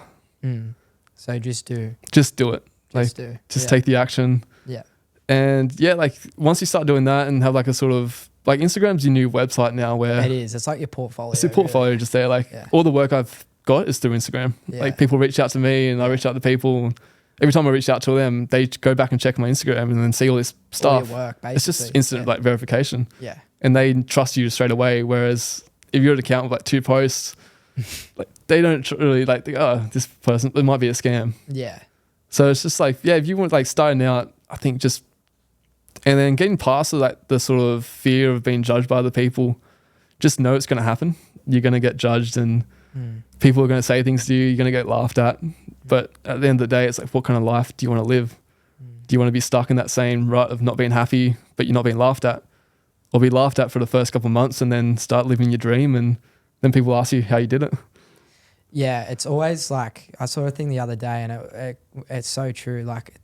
So just do it. Just take the action. Yeah. And yeah, like once you start doing that and have like a sort of, like Instagram's your new website now where it is. It's like your portfolio. It's your portfolio just there. Like all the work I've got is through Instagram. Yeah. Like people reach out to me and I reach out to people. Every time I reach out to them, they go back and check my Instagram and then see all this stuff. All your work, basically. It's just instant like verification. Yeah. And they trust you straight away. Whereas if you're an account with like 2 posts, like they don't really like think, oh, this person, it might be a scam. Yeah. So it's just like, yeah, if you want like starting out, I think just, and then getting past like the sort of fear of being judged by other people, just know it's going to happen. You're going to get judged and people are going to say things to you. You're going to get laughed at. But at the end of the day, it's like, what kind of life do you want to live? Do you want to be stuck in that same rut of not being happy, but you're not being laughed at? Or be laughed at for the first couple of months and then start living your dream and then people ask you how you did it? Yeah, it's always like, I saw a thing the other day and it's so true. Like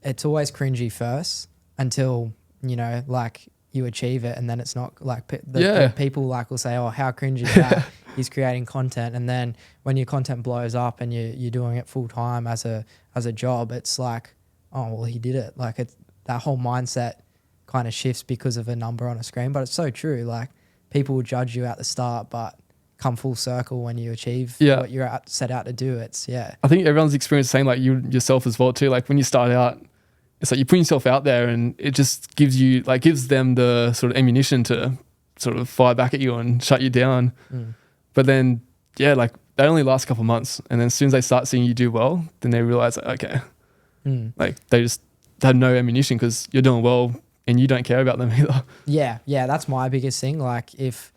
it's always cringy first until, you know, like you achieve it and then it's not like the people like will say, oh, how cringy is that? He's creating content. And then when your content blows up and you're doing it full time as a job, it's like, oh, well, he did it. Like it's that whole mindset kind of shifts because of a number on a screen. But it's so true. Like people will judge you at the start, but come full circle when you achieve what you're set out to do. It's I think everyone's experienced the same, like you yourself as well too. Like when you start out, it's like you put yourself out there and it just gives them the sort of ammunition to sort of fire back at you and shut you down. But then, like they only last a couple of months. And then as soon as they start seeing you do well, then they realize, like, okay, like they just have no ammunition because you're doing well and you don't care about them either. Yeah. That's my biggest thing. Like if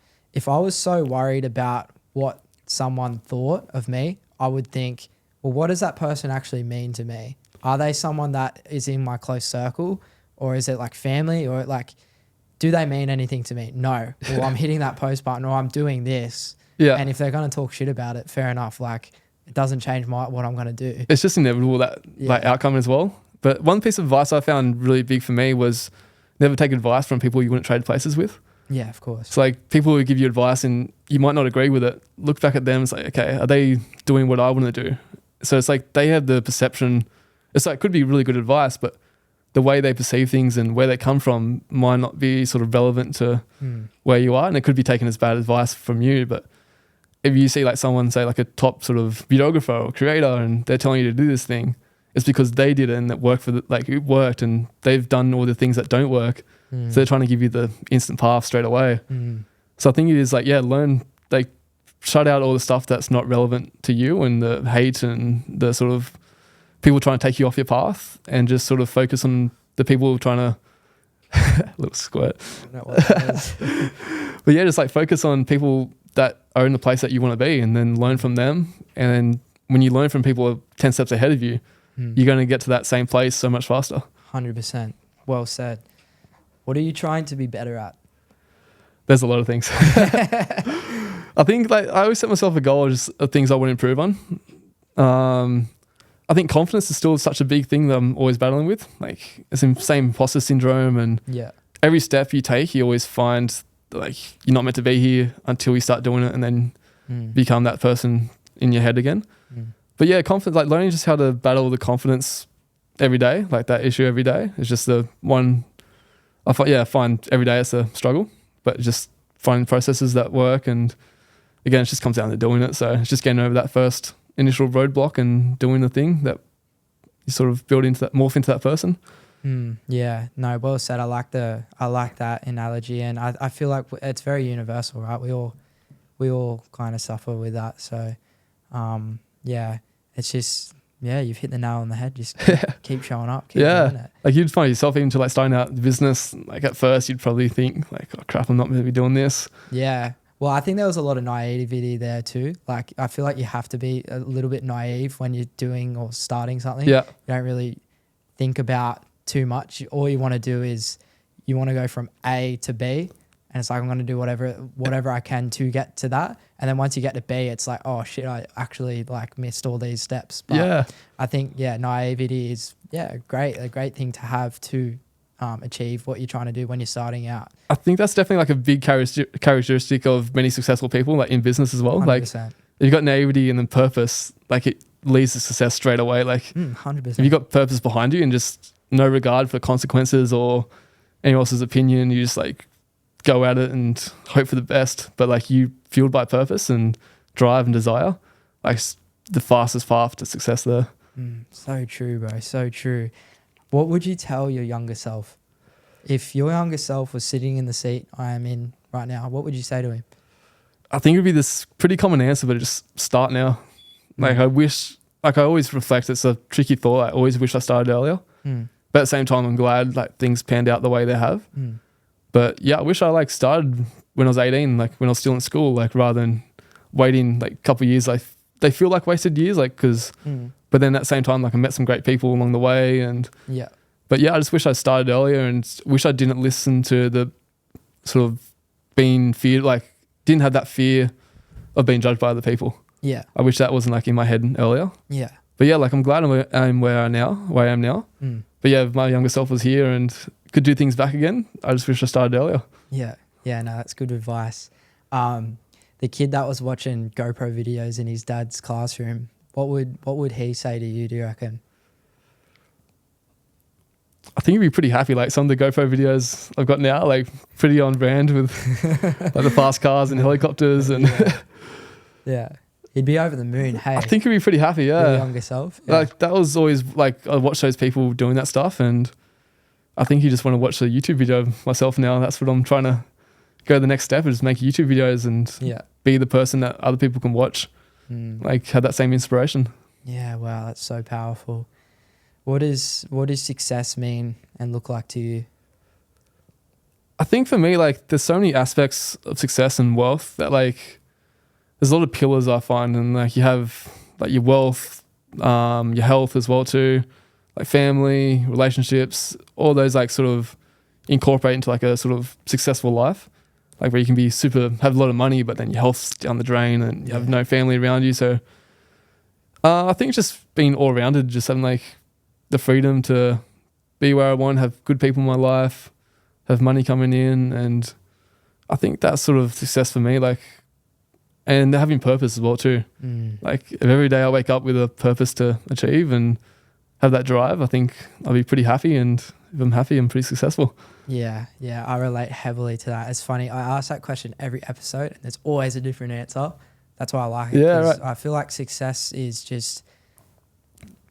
I was so worried about what someone thought of me, I would think, well, what does that person actually mean to me? Are they someone that is in my close circle, or is it like family, or like, do they mean anything to me? No. Well, I'm hitting that post button or I'm doing this. Yeah. And if they're going to talk shit about it, fair enough. Like it doesn't change what I'm going to do. It's just inevitable that like outcome as well. But one piece of advice I found really big for me was never take advice from people you wouldn't trade places with. Yeah, of course. So like people who give you advice and you might not agree with it, look back at them and say, okay, are they doing what I want to do? So it's like they have the perception. It's like, it could be really good advice, but the way they perceive things and where they come from might not be sort of relevant to where you are. And it could be taken as bad advice from you. But if you see like someone, say like a top sort of videographer or creator, and they're telling you to do this thing, it's because they did it and it worked it worked and they've done all the things that don't work. So they're trying to give you the instant path straight away. So I think it is like, learn, like shut out all the stuff that's not relevant to you and the hate and the sort of people trying to take you off your path, and just sort of focus on the people trying to little squirt. But just like focus on people that are in the place that you want to be and then learn from them. And then when you learn from people 10 steps ahead of you, you're going to get to that same place so much faster. 100%. Well said. What are you trying to be better at? There's a lot of things. I think like I always set myself a goal of things I want to improve on. I think confidence is still such a big thing that I'm always battling with. Like it's the same imposter syndrome, and every step you take, you always find like you're not meant to be here until you start doing it and then become that person in your head again. But confidence, like learning just how to battle the confidence every day, like that issue every day is just the one I find every day it's a struggle, but just finding processes that work. And again, it just comes down to doing it. So it's just getting over that first initial roadblock and doing the thing that you sort of build into that, morph into that person. Yeah, no, well said. I like that analogy, and I feel like it's very universal, right? We all kind of suffer with that. So, it's just you've hit the nail on the head. Just keep showing up, keep doing it. Like you'd find yourself even to like starting out the business. Like at first, you'd probably think like, "Oh crap, I'm not going to be doing this." Yeah. Well, I think there was a lot of naivety there too. Like I feel like you have to be a little bit naive when you're doing or starting something. Yeah. You don't really think about too much. All you want to do is you want to go from A to B, and it's like I'm going to do whatever I can to get to that. And then once you get to B, it's like, oh shit, I actually like missed all these steps. But I think, naivety is, a great thing to have to achieve what you're trying to do when you're starting out. I think that's definitely like a big characteristic of many successful people, like in business as well. 100%. Like if you've got naivety and then purpose, like it leads to success straight away. Like 100%. if you've got purpose behind you and just no regard for consequences or anyone else's opinion, you just like go at it and hope for the best. But like you fueled by purpose and drive and desire, like the fastest path to success there. So true, bro. So true. What would you tell your younger self? If your younger self was sitting in the seat I am in right now, what would you say to him? I think it would be this pretty common answer, but just start now. Like I wish, like I always reflect, it's a tricky thought. I always wish I started earlier. But at the same time, I'm glad like things panned out the way they have. But yeah, I wish I like started when I was 18, like when I was still in school, like rather than waiting like a couple of years. Like they feel like wasted years, like because, but then at the same time, like I met some great people along the way and but yeah, I just wish I started earlier and wish I didn't listen to the sort of being feared, like didn't have that fear of being judged by other people. I wish that wasn't like in my head earlier. But yeah, like I'm glad I'm where I am now. But yeah, if my younger self was here and could do things back again, I just wish I started earlier. No, that's good advice. The kid that was watching GoPro videos in his dad's classroom, what would he say to you, do you reckon? I think he'd be pretty happy. Like some of the GoPro videos I've got now, like pretty on brand with like the fast cars and helicopters and he'd be over the moon. Hey, I think he'd be pretty happy. Yeah, your younger self. Like that was always like I watched those people doing that stuff, and I think you just want to watch the YouTube video of myself now. That's what I'm trying to go the next step, is make YouTube videos and be the person that other people can watch. Like have that same inspiration. Yeah, wow, that's so powerful. What does success mean and look like to you? I think for me, like there's so many aspects of success and wealth that like there's a lot of pillars I find, and like you have like your wealth, your health as well too, like family, relationships, all those like sort of incorporate into like a sort of successful life, like where you can be have a lot of money, but then your health's down the drain and you have no family around you. So I think just being all rounded, just having like the freedom to be where I want, have good people in my life, have money coming in, and I think that's sort of success for me. Like, and having purpose as well too. Like if every day I wake up with a purpose to achieve and have that drive, I think I'll be pretty happy, and if I'm happy, I'm pretty successful. Yeah, I relate heavily to that. It's funny, I ask that question every episode and there's always a different answer. That's why I like it. Yeah, right. I feel like success is just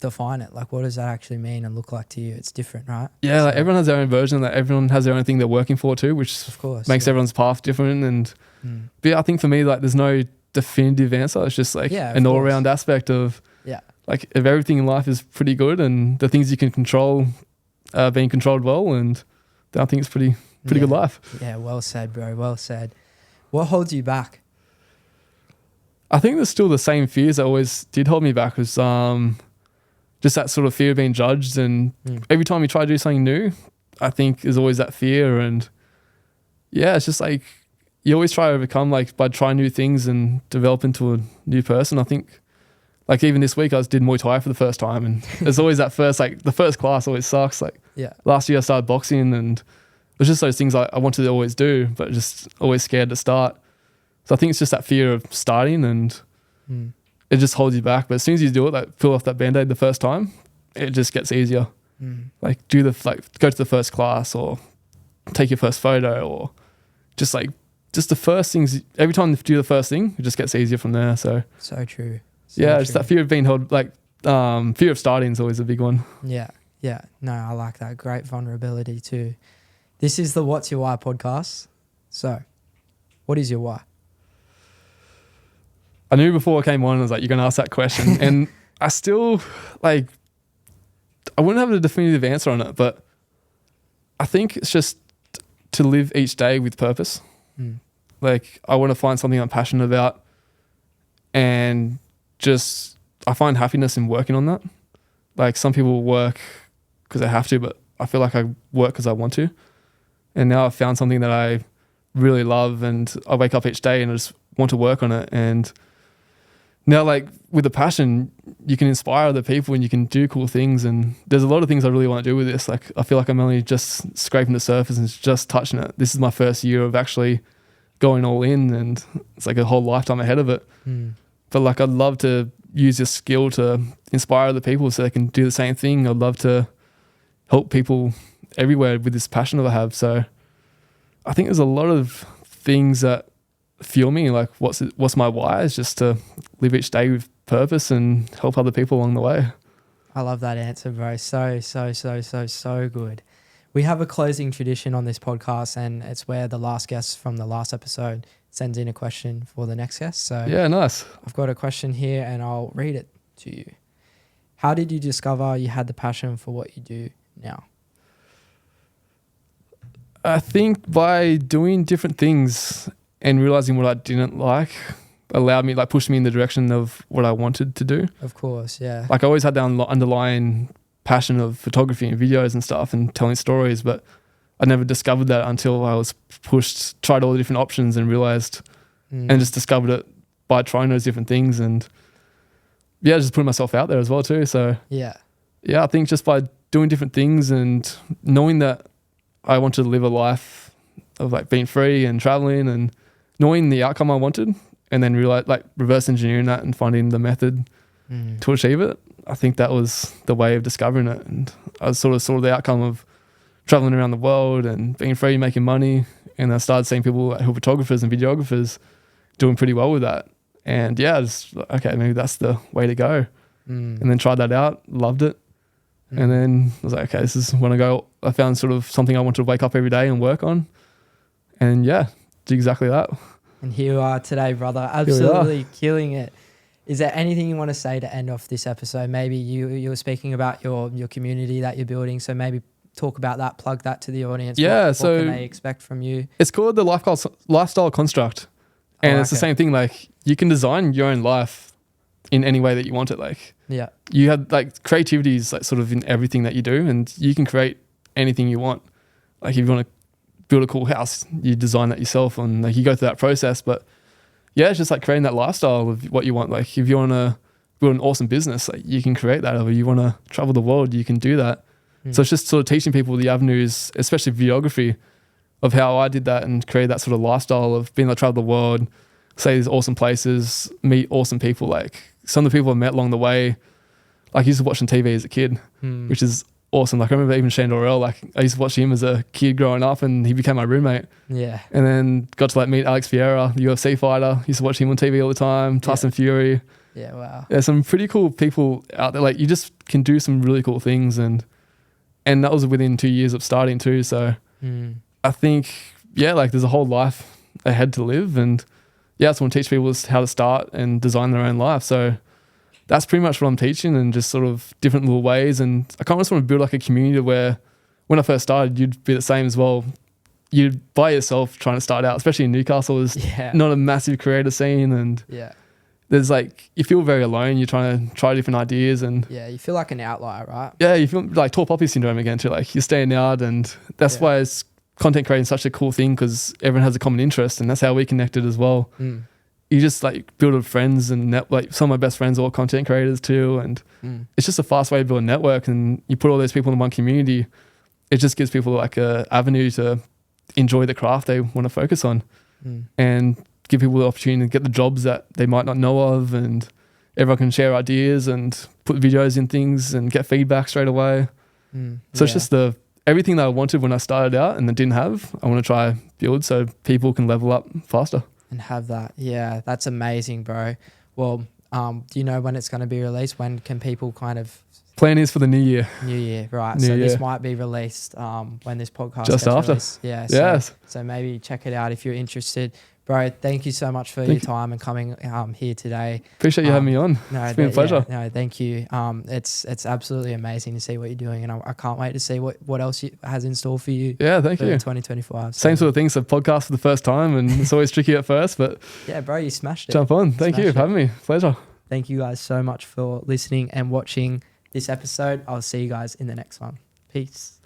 define it. Like what does that actually mean and look like to you? It's different, right? Yeah, so, like everyone has their own version, like everyone has their own thing they're working for too, which of course makes everyone's path different. And but yeah, I think for me, like there's no definitive answer. It's just like an all-round aspect of like if everything in life is pretty good and the things you can control being controlled well, and then I think it's pretty good life. Yeah, well said, bro. Well said. What holds you back? I think there's still the same fears that always did hold me back, was just that sort of fear of being judged. And every time you try to do something new, I think there's always that fear. And yeah, it's just like you always try to overcome, like by trying new things and develop into a new person. I think like even this week I did Muay Thai for the first time, and there's always that first, like the first class always sucks. Like last year I started boxing, and it was just those things I wanted to always do, but just always scared to start. So I think it's just that fear of starting, and it just holds you back. But as soon as you do it, like peel off that Band-Aid the first time, it just gets easier. Like go to the first class, or take your first photo, or just the first things. Every time you do the first thing, it just gets easier from there. So true. Just that fear of being held, like fear of starting is always a big one. Yeah. No, I like that. Great vulnerability too. This is the What's Your Why podcast. So, what is your why? I knew before I came on, I was like, you're going to ask that question. And I still, like, I wouldn't have a definitive answer on it, but I think it's just to live each day with purpose. Like, I want to find something I'm passionate about, and just, I find happiness in working on that. Like, some people work because they have to, but I feel like I work because I want to. And now I've found something that I really love, and I wake up each day and I just want to work on it. And now, like with the passion, you can inspire other people and you can do cool things. And there's a lot of things I really want to do with this. Like I feel like I'm only just scraping the surface and just touching it. This is my first year of actually going all in, and it's like a whole lifetime ahead of it. But like I'd love to use this skill to inspire other people so they can do the same thing. I'd love to help people everywhere with this passion that I have. So I think there's a lot of things that fuel me. Like what's my why is just to live each day with purpose and help other people along the way. I love that answer, bro. So good. We have a closing tradition on this podcast, and it's where the last guest from the last episode sends in a question for the next guest. So yeah, nice. I've got a question here and I'll read it to you. How did you discover you had the passion for what you do now? I think by doing different things and realizing what I didn't like allowed me, like pushed me in the direction of what I wanted to do. Of course, yeah. Like I always had that underlying passion of photography and videos and stuff and telling stories, but I never discovered that until I was pushed, tried all the different options and realized and just discovered it by trying those different things. And yeah, just putting myself out there as well too. So yeah, I think just by doing different things and knowing that I wanted to live a life of like being free and traveling and knowing the outcome I wanted, and then realize like reverse engineering that and finding the method to achieve it. I think that was the way of discovering it. And I sort of saw the outcome of traveling around the world and being free, making money. And I started seeing people like, who are photographers and videographers doing pretty well with that. And yeah, just okay, maybe that's the way to go. And then tried that out, loved it. And then I was like, okay, this is when I found sort of something I wanted to wake up every day and work on. And yeah, do exactly that. And here you are today, brother. Absolutely killing it. Is there anything you want to say to end off this episode? Maybe you were speaking about your community that you're building. So maybe talk about that, plug that to the audience. Yeah. What can they expect from you? It's called the lifestyle construct. And it's the same thing. Like you can design your own life in any way that you want it. Like you have like creativity is like sort of in everything that you do, and you can create anything you want. Like if you want to build a cool house, you design that yourself, and like you go through that process. But yeah, it's just like creating that lifestyle of what you want. Like if you want to build an awesome business, like you can create that. Or you want to travel the world, you can do that. So it's just sort of teaching people the avenues, especially videography, of how I did that and create that sort of lifestyle of being able to travel the world, say these awesome places, meet awesome people. Like some of the people I met along the way, like I used to watch on TV as a kid, which is awesome. Like I remember even Shane Dorrell, like I used to watch him as a kid growing up, and he became my roommate. Yeah. And then got to like meet Alex Vieira, the UFC fighter. Used to watch him on TV all the time. Tyson Fury. Yeah, wow. There's some pretty cool people out there. Like you just can do some really cool things, and that was within 2 years of starting too. So I think, yeah, like there's a whole life ahead to live, and yeah, I just want to teach people how to start and design their own life. So that's pretty much what I'm teaching, and just sort of different little ways. And I kind of just want to build like a community where when I first started, you'd be the same as well. You'd by yourself trying to start out, especially in Newcastle, there's not a massive creator scene, and there's like, you feel very alone. You're trying to try different ideas, and you feel like an outlier, right? Yeah, you feel like tall poppy syndrome again too. Like you're standing out, and that's why it's content creating such a cool thing, because everyone has a common interest, and that's how we connected as well. You just like build with friends, and like some of my best friends are all content creators too, and it's just a fast way to build a network. And you put all those people in one community, it just gives people like a avenue to enjoy the craft they want to focus on, and give people the opportunity to get the jobs that they might not know of, and everyone can share ideas and put videos in things and get feedback straight away. So it's just everything that I wanted when I started out and that didn't have, I want to try build so people can level up faster. And have that. Yeah, that's amazing, bro. Well, do you know when it's going to be released? When can people kind of... Plan is for the new year. New year, right. So this might be released when this podcast just after. Released. Yeah. So maybe check it out if you're interested. Bro, thank you so much for your time and coming here today. Appreciate you having me on. It's been a pleasure. Thank you. It's absolutely amazing to see what you're doing, and I can't wait to see what else has in store for you. Yeah, thank you. 2025. Same sort of thing. So podcast for the first time, and it's always tricky at first, but yeah, bro, you smashed it. Jump on. Thank you for having me. Pleasure. Thank you guys so much for listening and watching this episode. I'll see you guys in the next one. Peace.